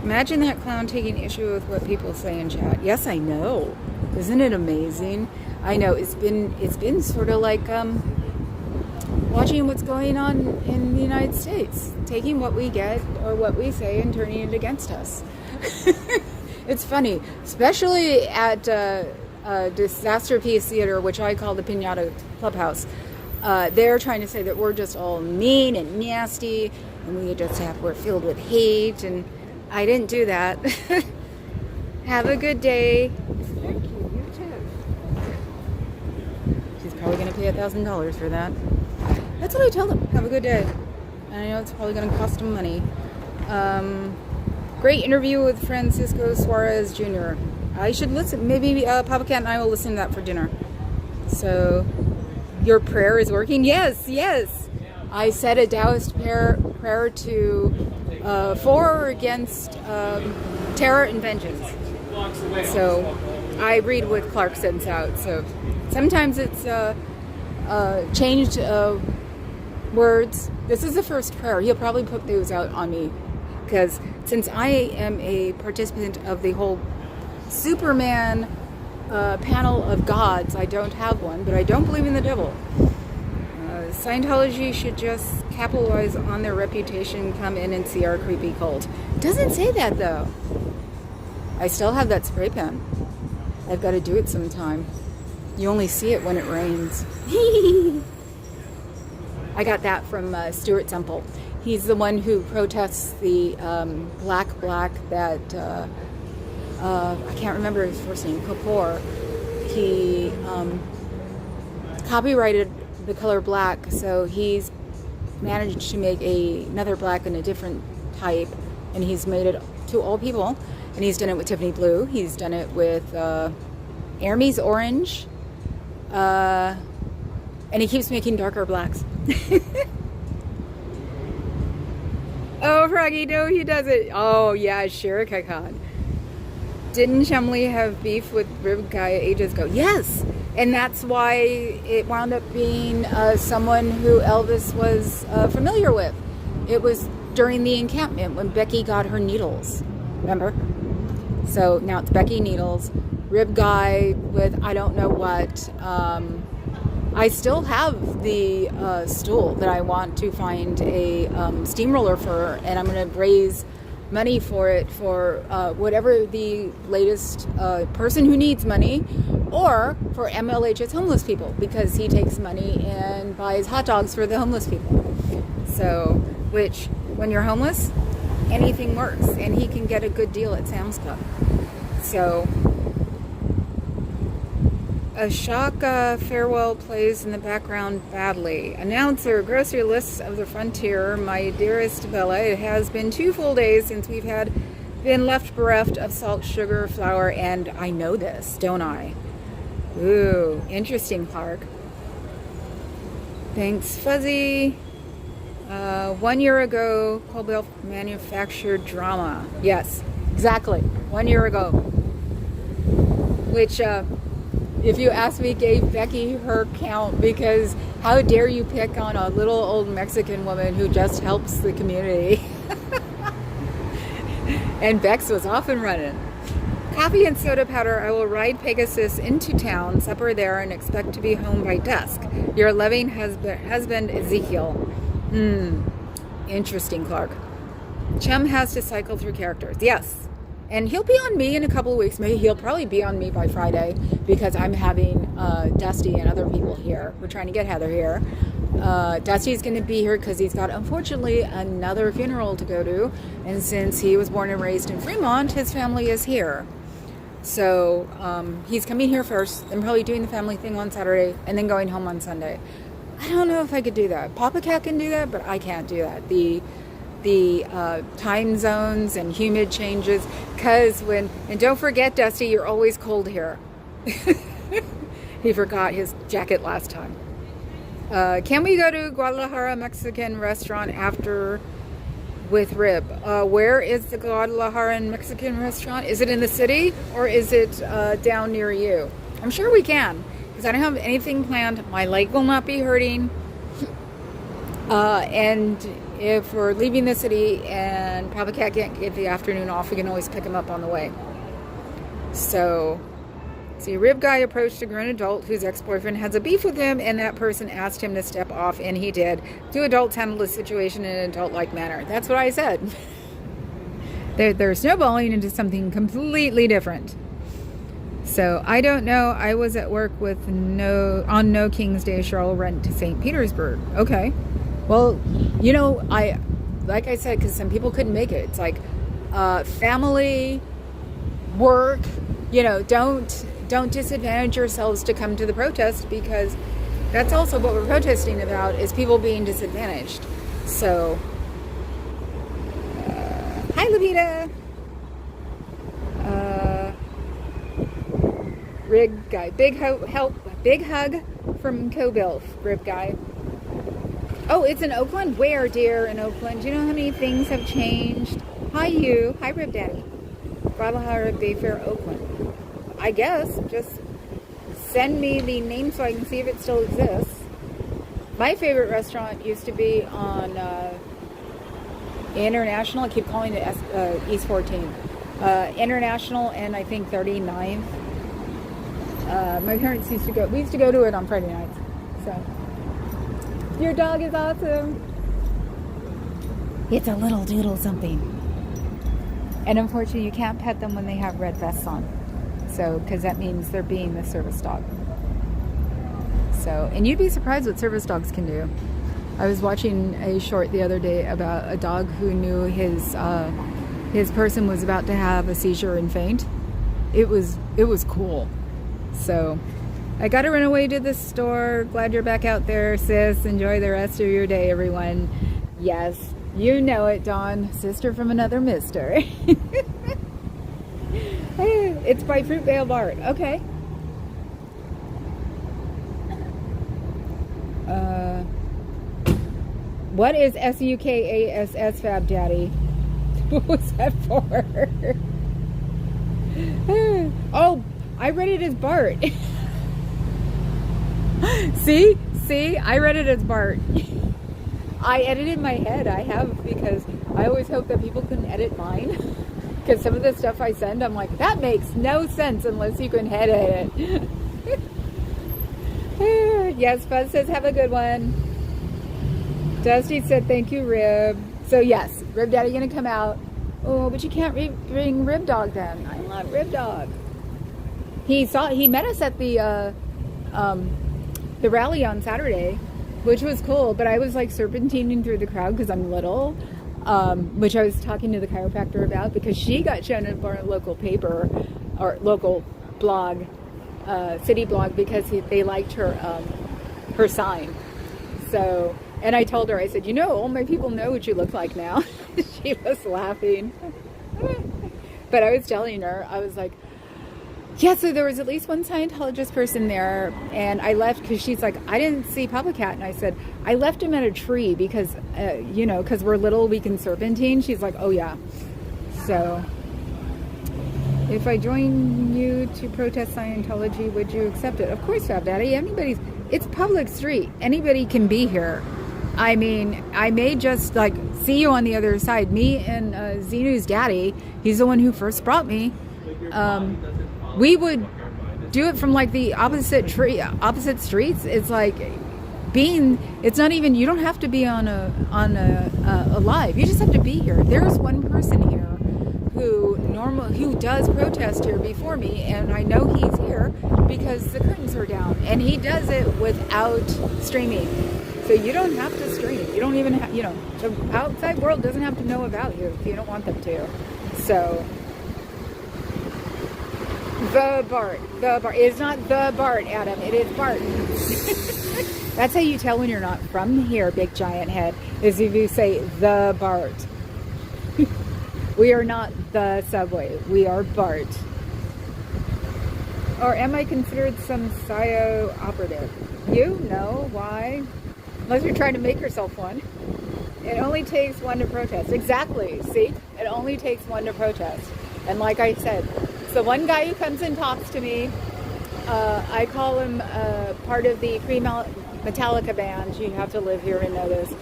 Imagine that clown taking issue with what people say in chat. Yes, I know. Isn't it amazing? I know it's been sort of like watching what's going on in the United States, taking what we get or what we say and turning it against us. It's funny, especially at Disaster Peace Theater, which I call the Pinata Clubhouse. They're trying to say that we're just all mean and nasty, and we're filled with hate. And I didn't do that. Have a good day. Thank you. You too. She's probably going to pay $1,000 for that. That's what I tell them. Have a good day. And I know it's probably going to cost them money. Great interview with Francisco Suarez Jr. I should listen. Maybe Papa Cat and I will listen to that for dinner. So, your prayer is working? Yes, yes. I said a Taoist prayer to for or against terror and vengeance. So, I read what Clark sends out. So, sometimes it's changed words. This is the first prayer. He'll probably put those out on me, because since I am a participant of the whole Superman panel of gods, I don't have one, but I don't believe in the devil. Scientology should just capitalize on their reputation, come in and see our creepy cult. It doesn't say that, though. I still have that spray pen. I've got to do it sometime. You only see it when it rains. I got that from Stuart Temple. He's the one who protests the black that, I can't remember his first name, Kapoor. He copyrighted the color black, so he's managed to make another black in a different type, and he's made it to all people. And he's done it with Tiffany Blue. He's done it with Hermes Orange. And he keeps making darker blacks. Oh, Froggy, no, he doesn't. Oh, yeah, Sherika Khan. Didn't Chumley have beef with Rib Guy ages ago? Yes, and that's why it wound up being someone who Elvis was familiar with. It was during the encampment when Becky got her needles. Remember? So now it's Becky Needles, Rib Guy with I don't know what. I still have the stool that I want to find a steamroller for, and I'm going to raise money for it for whatever the latest person who needs money, or for MLH's homeless people, because he takes money and buys hot dogs for the homeless people. So, which, when you're homeless, anything works, and he can get a good deal at Sam's Club. So, a shock farewell plays in the background badly. Announcer, grocery lists of the frontier, my dearest Bella. It has been 2 full days since we've been left bereft of salt, sugar, flour, and I know this, don't I? Ooh, interesting, Clark. Thanks, Fuzzy. 1 year ago, Cobalt manufactured drama. Yes, exactly. 1 year ago. Which, if you ask me, gave Becky her count, because how dare you pick on a little old Mexican woman who just helps the community. And Bex was off and running. Coffee and soda powder. I will ride Pegasus into town, supper there, and expect to be home by dusk. Your loving husband Ezekiel. Interesting, Clark. Chum has to cycle through characters. Yes. And he'll be on me in a couple of weeks. Maybe he'll probably be on me by Friday, because I'm having Dusty and other people here. We're trying to get Heather here. Dusty's going to be here because he's got, unfortunately, another funeral to go to. And since he was born and raised in Fremont, his family is here. So he's coming here first, then probably doing the family thing on Saturday, and then going home on Sunday. I don't know if I could do that. Papa Cat can do that, but I can't do that. The time zones and humid changes, and don't forget, Dusty, you're always cold here. He forgot his jacket last time. Can we go to Guadalajara Mexican restaurant after with Rib? Where is the Guadalajara Mexican restaurant? Is it in the city or is it down near you? I'm sure we can, because I don't have anything planned. My leg will not be hurting. And if we're leaving the city and Papa Cat can't get the afternoon off, we can always pick him up on the way. So, see, Rib Guy approached a grown adult whose ex-boyfriend has a beef with him, and that person asked him to step off, and he did. Two adults handled the situation in an adult-like manner. That's what I said. They're snowballing into something completely different. So, I don't know. I was at work on No King's Day. Cheryl went to St. Petersburg. Okay. Well, like I said, because some people couldn't make it. It's like family, work, don't disadvantage yourselves to come to the protest, because that's also what we're protesting about, is people being disadvantaged. So, hi, Lupita. Rig Guy. Big hug from Cobilf, Rib Guy. Oh, it's in Oakland? Where, dear, in Oakland? Do you know how many things have changed? Hi, you. Hi, Rib Daddy. Guadalajara Bayfair, Oakland. I guess. Just send me the name so I can see if it still exists. My favorite restaurant used to be on International. I keep calling it East 14. International and I think 39th. My parents used to go. We used to go to it on Friday nights. So. Your dog is awesome. It's a little doodle something. And unfortunately, you can't pet them when they have red vests on. So, because that means they're being the service dog. So, and you'd be surprised what service dogs can do. I was watching a short the other day about a dog who knew his person was about to have a seizure and faint. It was cool. So, I gotta run away to the store. Glad you're back out there, sis. Enjoy the rest of your day, everyone. Yes, you know it, Dawn. Sister from another mister. It's by Fruitvale Bart. Okay. What is SUKASS, Fab Daddy? What was that for? Oh, I read it as Bart. See, I read it as Bart. I edited my head. I have, because I always hope that people can edit mine. Because some of the stuff I send, I'm like, that makes no sense unless you can edit it. Yes, Fuzz says, have a good one. Dusty said, thank you, Rib. So yes, Rib Daddy gonna come out. Oh, but you can't bring Rib Dog then. I love Rib Dog. He met us at the rally on Saturday, which was cool, but I was like serpentining through the crowd because I'm little, which I was talking to the chiropractor about, because she got shown up on a local paper or local blog, city blog, because they liked her sign. So, and I told her, I said, all my people know what you look like now. She was laughing. But I was telling her, I was like, yeah, so there was at least one Scientologist person there, and I left because she's like, I didn't see Papa Cat, and I said, I left him at a tree because, because we're little, we can serpentine. She's like, oh yeah. So, if I join you to protest Scientology, would you accept it? Of course, Fab Daddy. It's public street. Anybody can be here. I mean, I may just see you on the other side. Me and Zenu's daddy, he's the one who first brought me. We would do it from the opposite streets. It's it's not even, you don't have to be on a live. You just have to be here. There's one person here who does protest here before me, and I know he's here because the curtains are down, and he does it without streaming. So you don't have to stream. You don't even have, the outside world doesn't have to know about you if you don't want them to. So The Bart. The Bart. It's not the Bart, Adam. It is Bart. That's how you tell when you're not from here, big giant head, is if you say the Bart. We are not the Subway. We are Bart. Or am I considered some psycho operative? You? No. Why? Unless you're trying to make yourself one. It only takes one to protest. Exactly. See? It only takes one to protest. And like I said, it's the one guy who comes and talks to me. I call him part of the pre-Metallica band. You have to live here and know this.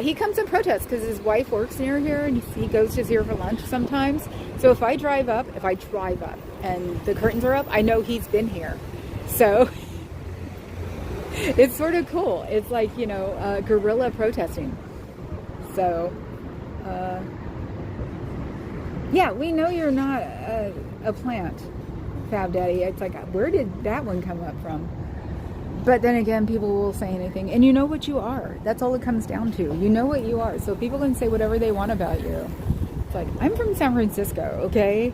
He comes and protests because his wife works near here and he goes to here for lunch sometimes. So if I drive up and the curtains are up, I know he's been here. So it's sort of cool. It's like, guerrilla protesting. So, yeah, we know you're not a plant, Fab Daddy. It's like, where did that one come up from? But then again, people will say anything. And you know what you are. That's all it comes down to. You know what you are. So people can say whatever they want about you. It's like, I'm from San Francisco, okay?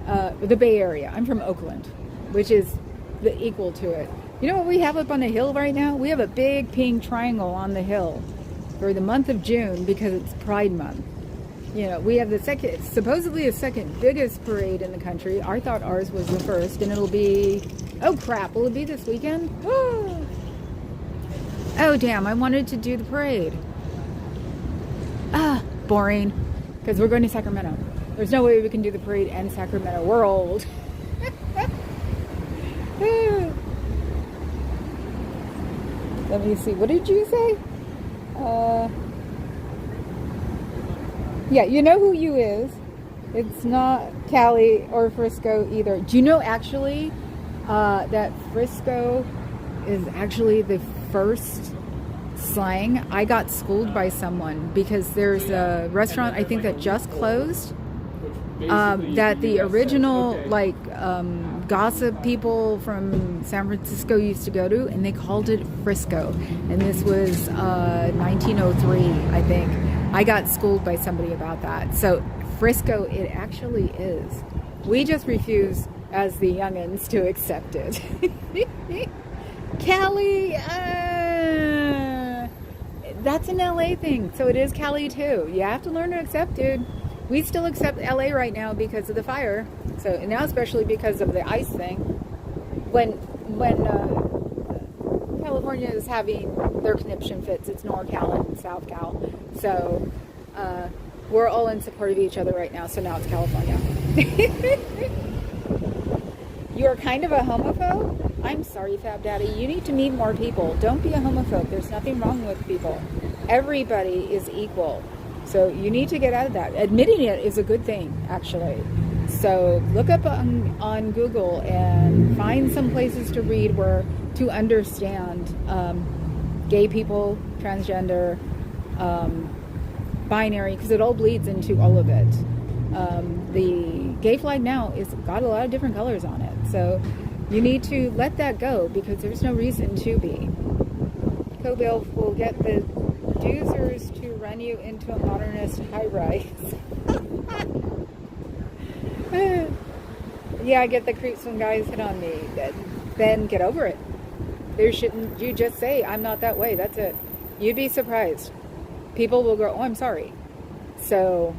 The Bay Area. I'm from Oakland, which is the equal to it. You know what we have up on the hill right now? We have a big pink triangle on the hill for the month of June because it's Pride Month. We have supposedly the second biggest parade in the country. I thought ours was the first, and it'll be, oh crap, will it be this weekend? Oh damn, I wanted to do the parade. Boring, because we're going to Sacramento. There's no way we can do the parade and Sacramento. We're old. Let me see, what did you say? Yeah, you know who you is. It's not Cali or Frisco either. Do you know actually that Frisco is actually the first slang? I got schooled by someone because there's a restaurant I think that just closed that the original gossip people from San Francisco used to go to, and they called it Frisco, and this was 1903, I think. I got schooled by somebody about that. So Frisco, it actually is. We just refuse as the youngins to accept it. Cali, that's an LA thing, so it is Cali too. You have to learn to accept, dude. We still accept LA right now because of the fire. So now, especially because of the ice thing. When California is having their conniption fits, it's NorCal and South Cal. So we're all in support of each other right now. So now it's California. You are kind of a homophobe? I'm sorry, Fab Daddy. You need to meet more people. Don't be a homophobe. There's nothing wrong with people. Everybody is equal. So you need to get out of that. Admitting it is a good thing, actually. So look up on Google and find some places to read to understand gay people, transgender, binary, because it all bleeds into all of it. The gay flag now is got a lot of different colors on it. So you need to let that go because there's no reason to be. Cobill will get the doozers to run you into a modernist high-rise. Yeah, I get the creeps when guys hit on me. Then get over it. You just say, I'm not that way. That's it. You'd be surprised. People will go, oh, I'm sorry. So,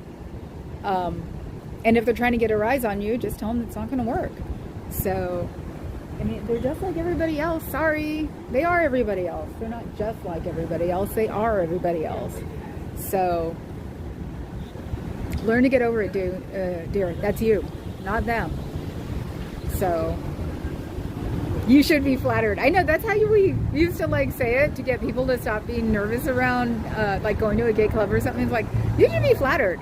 and if they're trying to get a rise on you, just tell them it's not going to work. So, I mean, they're just like everybody else. Sorry. They are everybody else. They're not just like everybody else. They are everybody else. So, learn to get over it, dear. That's you, not them. So, you should be flattered. I know that's how we used to say it to get people to stop being nervous around going to a gay club or something. It's like, you should be flattered.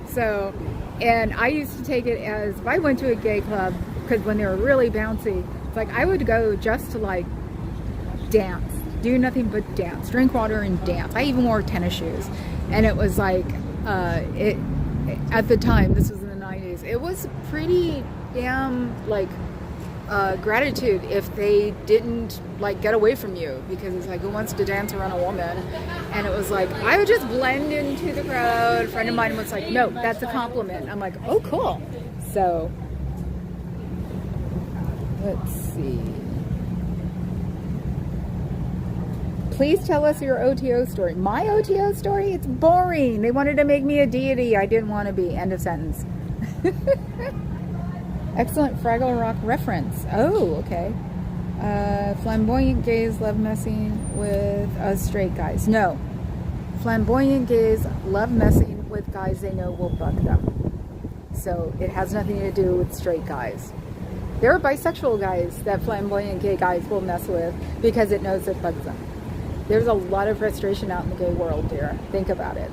So, and I used to take it as if I went to a gay club, because when they were really bouncy, it's like I would go just to dance, do nothing but dance, drink water and dance. I even wore tennis shoes, and it was at the time, this was in the 90s, it was pretty damn gratitude if they didn't get away from you, because it's who wants to dance around a woman? And it was I would just blend into the crowd. A friend of mine was no, that's a compliment. I'm oh, cool. So Let's see. Please tell us your OTO story. My OTO story? It's boring. They wanted to make me a deity. I didn't want to be. End of sentence. Excellent Fraggle Rock reference. Oh, okay. Flamboyant gays love messing with us straight guys. No. Flamboyant gays love messing with guys they know will bug them. So it has nothing to do with straight guys. There are bisexual guys that flamboyant gay guys will mess with because it knows it bugs them. There's a lot of frustration out in the gay world, dear. Think about it.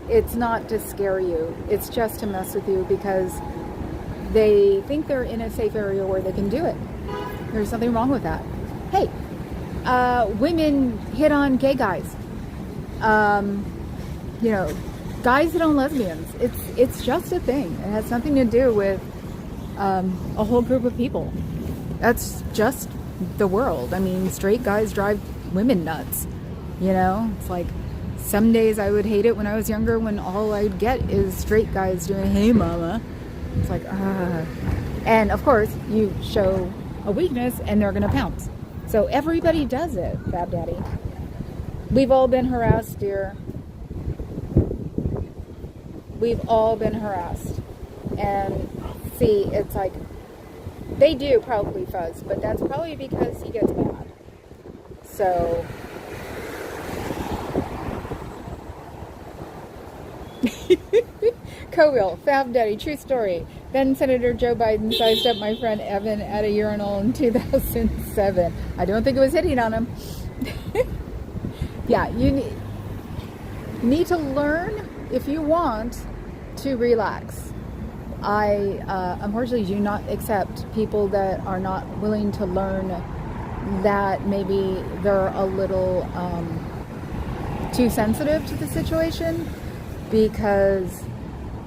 It's not to scare you. It's just to mess with you because they think they're in a safe area where they can do it. There's nothing wrong with that. Hey, women hit on gay guys. You know, guys hit on lesbians. It's just a thing. It has nothing to do with a whole group of people. That's just the world. I mean, straight guys drive women nuts. You know, it's like some days I would hate it when I was younger when all I'd get is straight guys doing, hey mama. It's like, and of course you show a weakness and they're gonna pounce. So everybody does it, Fab Daddy. We've all been harassed, dear. We've all been harassed. And see, it's like, they do probably fuzz, but that's probably because he gets mad. So, Co-Will, Fab Daddy, true story. Then Senator Joe Biden sized up my friend Evan at a urinal in 2007. I don't think it was hitting on him. Yeah, you need to learn, if you want, to relax. I unfortunately do not accept people that are not willing to learn that maybe they're a little too sensitive to the situation, because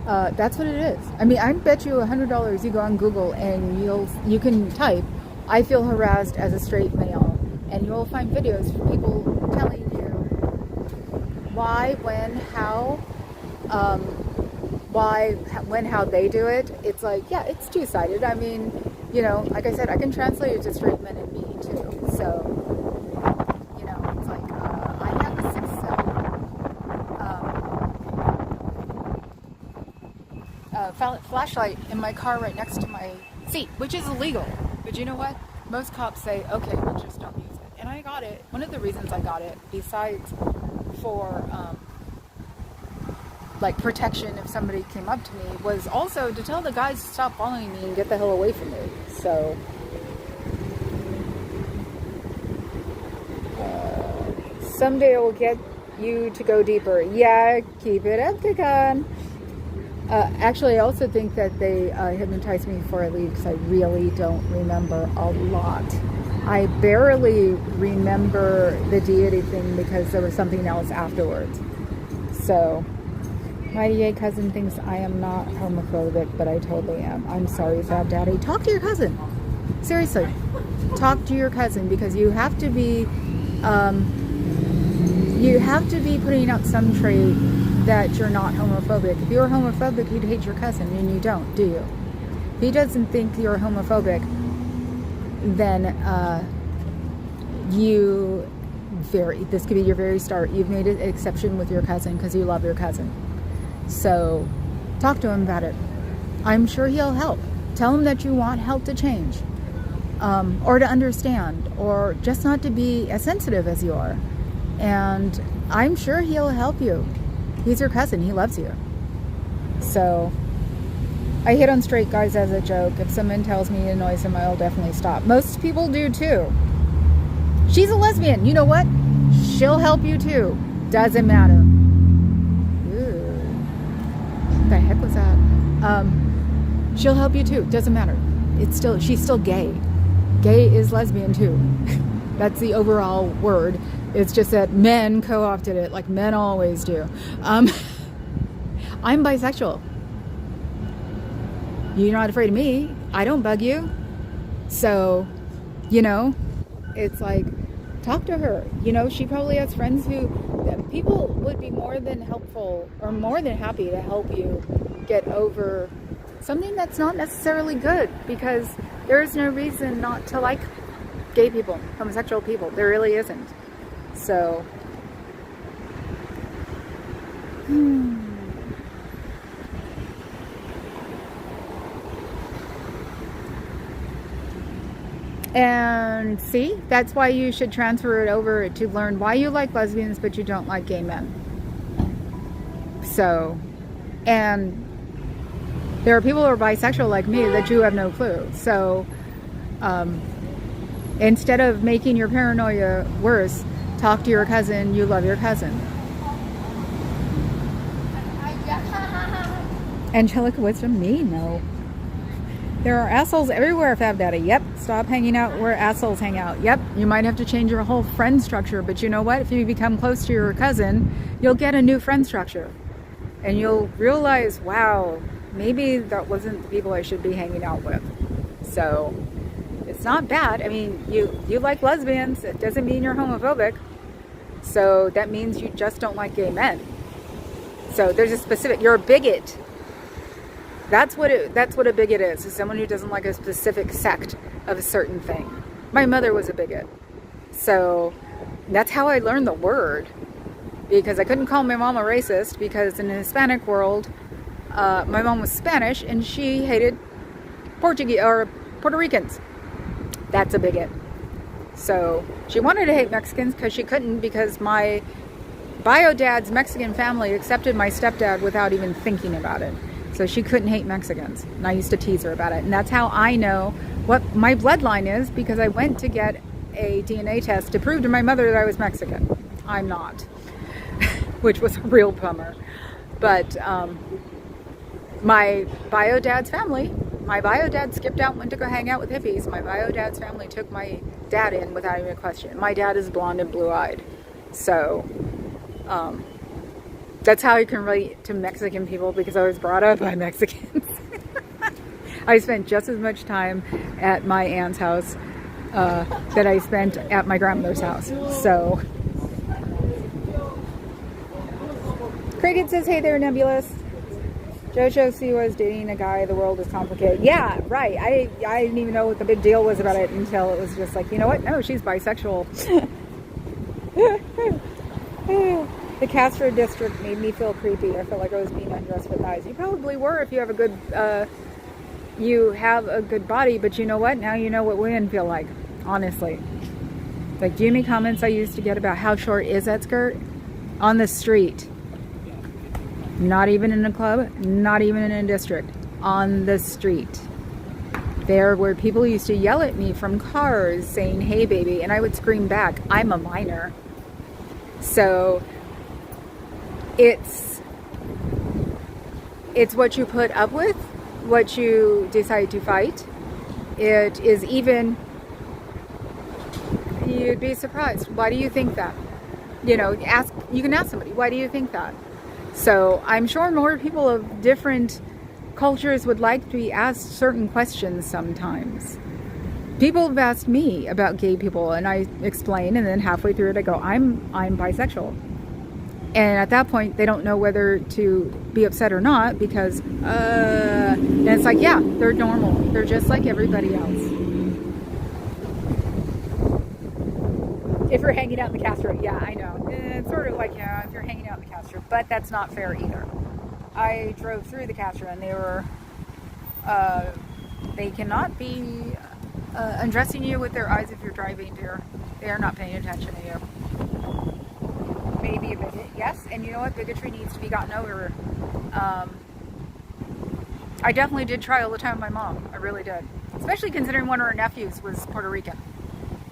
that's what it is. I mean, I bet you $100 you go on Google and you can type, I feel harassed as a straight male, and you'll find videos from people telling you why, when, how, how they do it. It's like, yeah, it's two-sided. I mean, you know, like I said, I can translate it to straight men and me too. So, you know, it's like, I have a 6-cell flashlight in my car right next to my seat, which is illegal. But you know what? Most cops say, okay, well, just don't use it. And I got it. One of the reasons I got it, besides for like protection if somebody came up to me, was also to tell the guys to stop following me and get the hell away from me. So someday I will get you to go deeper. Yeah, keep it up, Tikan. Actually, I also think that they hypnotized me before I leave because I really don't remember a lot. I barely remember the deity thing because there was something else afterwards. So, my DA cousin thinks I am not homophobic, but I totally am. I'm sorry, Fab Daddy. Talk to your cousin. Seriously. Talk to your cousin, because you have to be putting out some trait that you're not homophobic. If you were homophobic, you'd hate your cousin, and you don't, do you? If he doesn't think you're homophobic, then this could be your very start. You've made an exception with your cousin because you love your cousin. So talk to him about it. I'm sure he'll help. Tell him that you want help to change, or to understand, or just not to be as sensitive as you are. And I'm sure he'll help you. He's your cousin. He loves you. So I hit on straight guys as a joke. If someone tells me it annoys him, I'll definitely stop. Most people do too. She's a lesbian. You know what? She'll help you too. Doesn't matter. Ooh. What the heck was that? She'll help you too. Doesn't matter. She's still gay. Gay is lesbian too. That's the overall word. It's just that men co-opted it, like men always do. I'm bisexual. You're not afraid of me. I don't bug you. So, you know, it's like, talk to her. You know, she probably has friends who, people would be more than helpful or more than happy to help you get over something that's not necessarily good, because There is no reason not to like gay people, homosexual people. There really isn't. So, And see, that's why you should transfer it over to learn why you like lesbians but you don't like gay men. So, and there are people who are bisexual like me that you have no clue. So, instead of making your paranoia worse, talk to your cousin. You love your cousin. Angelica Wisdom, me? No. There are assholes everywhere, Fab Daddy. Yep. Stop hanging out where assholes hang out. Yep. You might have to change your whole friend structure, but you know what? If you become close to your cousin, you'll get a new friend structure. And you'll realize, wow, maybe that wasn't the people I should be hanging out with. So, it's not bad. I mean, you like lesbians. It doesn't mean you're homophobic. So, that means you just don't like gay men. So, there's a specific, you're a bigot. That's what a bigot is someone who doesn't like a specific sect of a certain thing. My mother was a bigot. So that's how I learned the word. Because I couldn't call my mom a racist because in the Hispanic world, my mom was Spanish and she hated Portuguese or Puerto Ricans. That's a bigot. So she wanted to hate Mexicans because she couldn't because my bio dad's Mexican family accepted my stepdad without even thinking about it. So she couldn't hate Mexicans. And I used to tease her about it. And that's how I know what my bloodline is because I went to get a DNA test to prove to my mother that I was Mexican. I'm not. Which was a real bummer. But my bio dad's family, my bio dad skipped out and went to go hang out with hippies. My bio dad's family took my dad in without even a question. My dad is blonde and blue-eyed. So, that's how I can relate to Mexican people because I was brought up by Mexicans. I spent just as much time at my aunt's house that I spent at my grandmother's house. So, Cricket says, hey there, Nebulous. Jojo Siwa is dating a guy. The world is complicated. Yeah, right. I didn't even know what the big deal was about it until it was just like, you know what? No, she's bisexual. The Castro district made me feel creepy. I felt like I was being undressed with eyes. You probably were if you have a good body, but you know what? Now you know what women feel like, honestly. Like, do you know how many comments I used to get about how short is that skirt? On the street. Not even in a club, not even in a district. On the street. There were people who used to yell at me from cars saying, hey baby, and I would scream back, I'm a minor. So it's what you put up with, what you decide to fight. It is even, you'd be surprised. Why do you think that? You know, you can ask somebody, why do you think that? So I'm sure more people of different cultures would like to be asked certain questions sometimes. People have asked me about gay people and I explain, and then halfway through it I go, I'm bisexual. And at that point, they don't know whether to be upset or not because, and it's like, yeah, they're normal. They're just like everybody else. If you're hanging out in the Castro, yeah, I know. It's sort of like, yeah, if you're hanging out in the Castro, but that's not fair either. I drove through the Castro and they cannot be undressing you with their eyes if you're driving, dear. They are not paying attention to you. Maybe a bigot, yes, and you know what, bigotry needs to be gotten over. I definitely did try all the time with my mom, I really did, especially considering one of her nephews was Puerto Rican.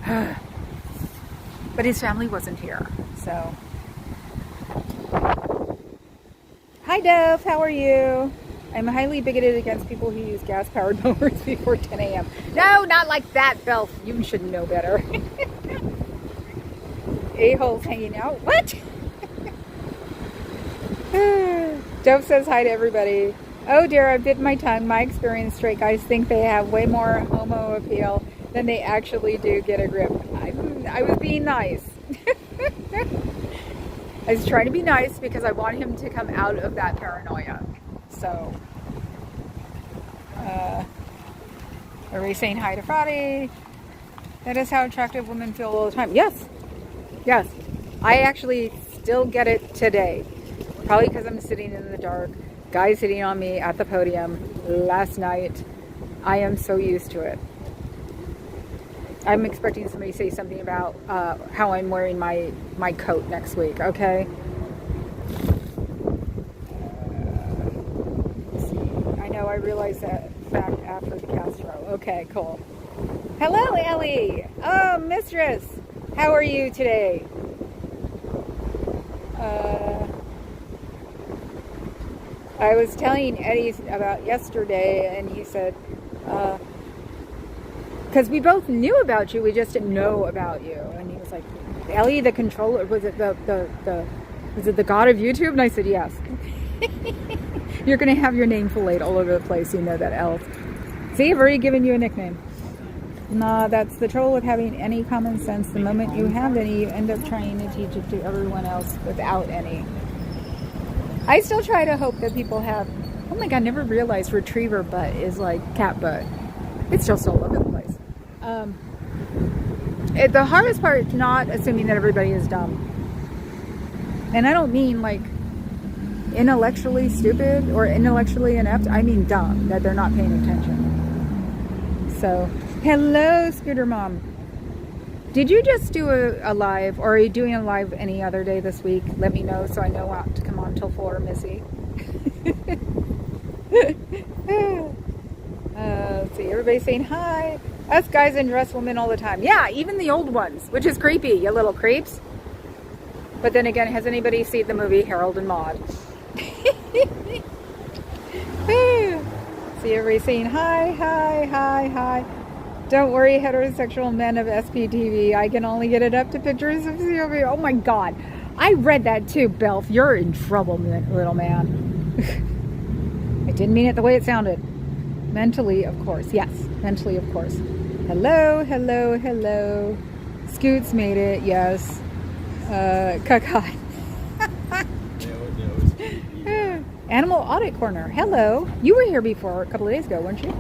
But his family wasn't here, so. Hi Dove, how are you? I'm highly bigoted against people who use gas-powered mowers before 10 a.m. No, not like that, Belf. You should know better. A-holes hanging out. What? Dove says hi to everybody. Oh dear, I bit my tongue. My experience, straight guys think they have way more homo appeal than they actually do. Get a grip. I was being nice. I was trying to be nice because I want him to come out of that paranoia. So, Are we saying hi to Friday? That is how attractive women feel all the time. Yes. Yes. I actually still get it today. Probably because I'm sitting in the dark. Guy sitting on me at the podium last night. I am so used to it. I'm expecting somebody to say something about how I'm wearing my coat next week, okay? I know, I realized that fact after the Castro. Okay, cool. Hello, Ellie! Oh, mistress! How are you today? I was telling Eddie about yesterday, and he said, because we both knew about you, we just didn't know about you. And he was like, Ellie, the controller, was it the god of YouTube? And I said, yes. You're going to have your name filleted all over the place, you know that, Elf. See, I've already given you a nickname. Nah, that's the trouble with having any common sense. The moment you have any, you end up trying to teach it to everyone else without any. I still try to hope that people have, oh my god, never realized retriever butt is like cat butt. It's just all over the place. The hardest part is not assuming that everybody is dumb. And I don't mean like intellectually stupid or intellectually inept. I mean dumb, that they're not paying attention. So, hello, Scooter Mom. Did you just do a live, or are you doing a live any other day this week? Let me know so I know not to come on till 4, Missy. Let's see, everybody's saying hi. Us guys undress women all the time. Yeah, even the old ones, which is creepy, you little creeps. But then again, has anybody seen the movie Harold and Maude? See, everybody's saying hi, hi, hi, hi. Don't worry, heterosexual men of SPTV. I can only get it up to pictures of COV. Oh my god. I read that too, Belf. You're in trouble, little man. I didn't mean it the way it sounded. Mentally, of course. Yes, mentally, of course. Hello, hello, hello. Scoots made it, yes. Kakai. Animal Audit Corner. Hello. You were here before a couple of days ago, weren't you?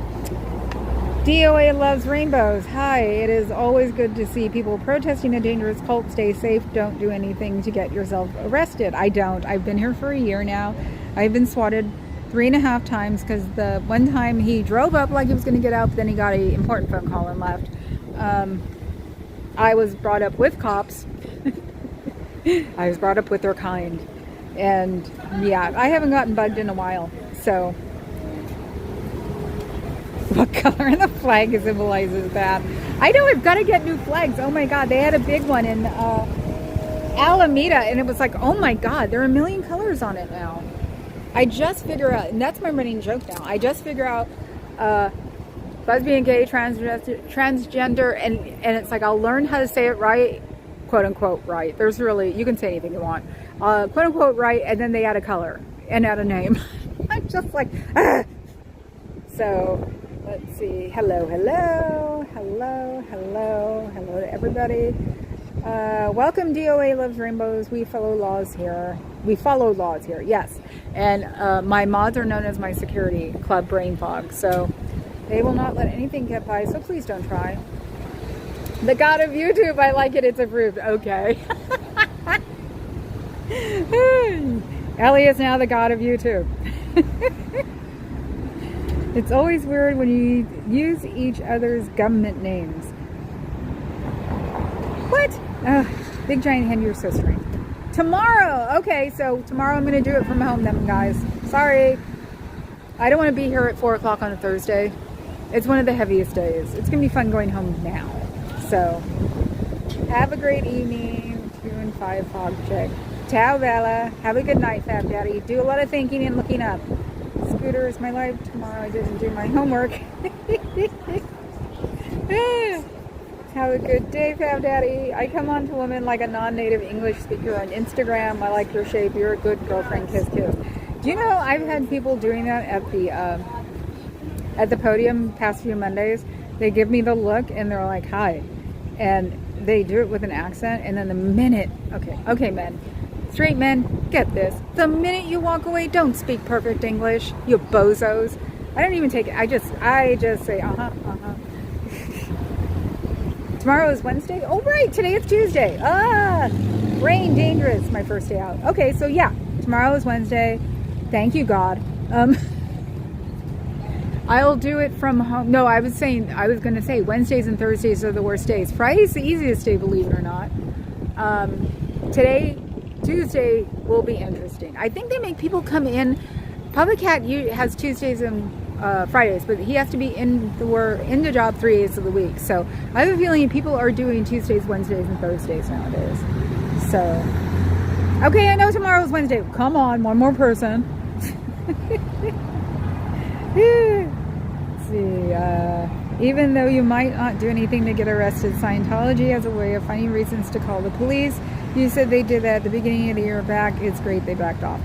DOA loves rainbows. Hi, it is always good to see people protesting a dangerous cult. Stay safe. Don't do anything to get yourself arrested. I don't. I've been here for a year now. I've been swatted 3.5 times because the one time he drove up like he was going to get out, but then he got an important phone call and left. I was brought up with cops. I was brought up with their kind. And yeah, I haven't gotten bugged in a while. So, what color in the flag symbolizes that? I know, I've got to get new flags. Oh my god, they had a big one in Alameda, and it was like, oh my god, there are a million colors on it now. I just figure out, and that's my running joke now, I just figure out lesbian, gay, transgender, and it's like I'll learn how to say it right, quote unquote right. There's really, you can say anything you want, quote unquote right, and then they add a color and add a name. I'm just like, ah. So let's see. Hello, hello, hello, hello, hello to everybody. Welcome, DOA loves rainbows. We follow laws here. We follow laws here, yes. And my mods are known as my security club brain fog. So they will not let anything get by. So please don't try. The god of YouTube, I like it. It's approved. Okay. Ellie is now the god of YouTube. It's always weird when you use each other's government names. What? Big giant hand, you're so strange. Tomorrow! Okay, so tomorrow I'm going to do it from home then, guys. Sorry. I don't want to be here at 4 o'clock on a Thursday. It's one of the heaviest days. It's going to be fun going home now. So, have a great evening. 2 and 5 fog check. Ciao, Bella. Have a good night, Fab Daddy. Do a lot of thinking and looking up. Scooter is my life. Tomorrow I didn't do my homework. Have a good day, Fab Daddy. I come on to women like a non-native English speaker on Instagram. I like your shape. You're a good girlfriend. Kiss, kiss. Do you know I've had people doing that at the podium past few Mondays? They give me the look and they're like, hi. And they do it with an accent. And then the minute, okay, men. Straight men, get this. The minute you walk away, don't speak perfect English, you bozos. I don't even take it. I just say, Tomorrow is Wednesday. Oh, right. Today is Tuesday. Rain, dangerous. My first day out. Okay, so yeah. Tomorrow is Wednesday. Thank you, God. I'll do it from home. No, I was going to say Wednesdays and Thursdays are the worst days. Friday's the easiest day, believe it or not. Tuesday will be interesting. I think they make people come in. Public Cat has Tuesdays and Fridays, but he has to be in the job 3 days of the week. So I have a feeling people are doing Tuesdays, Wednesdays, and Thursdays nowadays. So, okay, I know tomorrow's Wednesday. Come on, one more person. Let's see. Even though you might not do anything to get arrested, Scientology has a way of finding reasons to call the police. You said they did that at the beginning of the year back. It's great they backed off.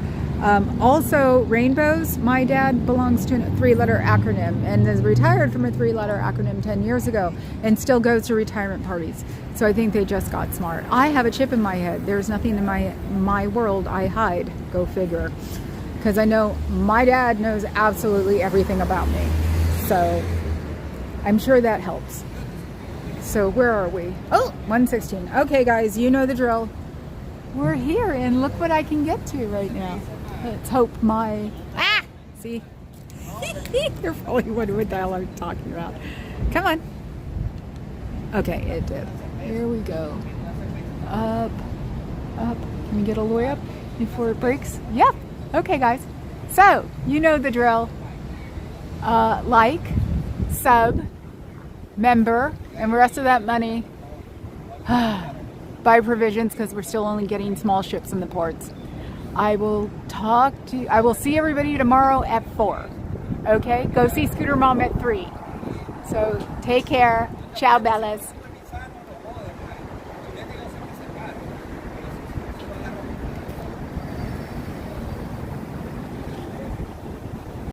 Also, rainbows. My dad belongs to a 3-letter acronym and is retired from a 3-letter acronym 10 years ago and still goes to retirement parties. So I think they just got smart. I have a chip in my head. There's nothing in my world I hide. Go figure. Because I know my dad knows absolutely everything about me. So I'm sure that helps. So where are we? Oh, 116. Okay, guys, you know the drill. We're here, and look what I can get to right now. Let's hope see? You're probably wondering what the hell I'm talking about. Come on. Okay, it did. Here we go. Up. Can we get all the way up before it breaks? Yep. Okay, guys. So, you know the drill. Like, sub, member, and the rest of that money, buy provisions, because we're still only getting small ships in the ports. I will see everybody tomorrow at 4. Okay? Go see Scooter Mom at 3. So, take care. Ciao, Bellas.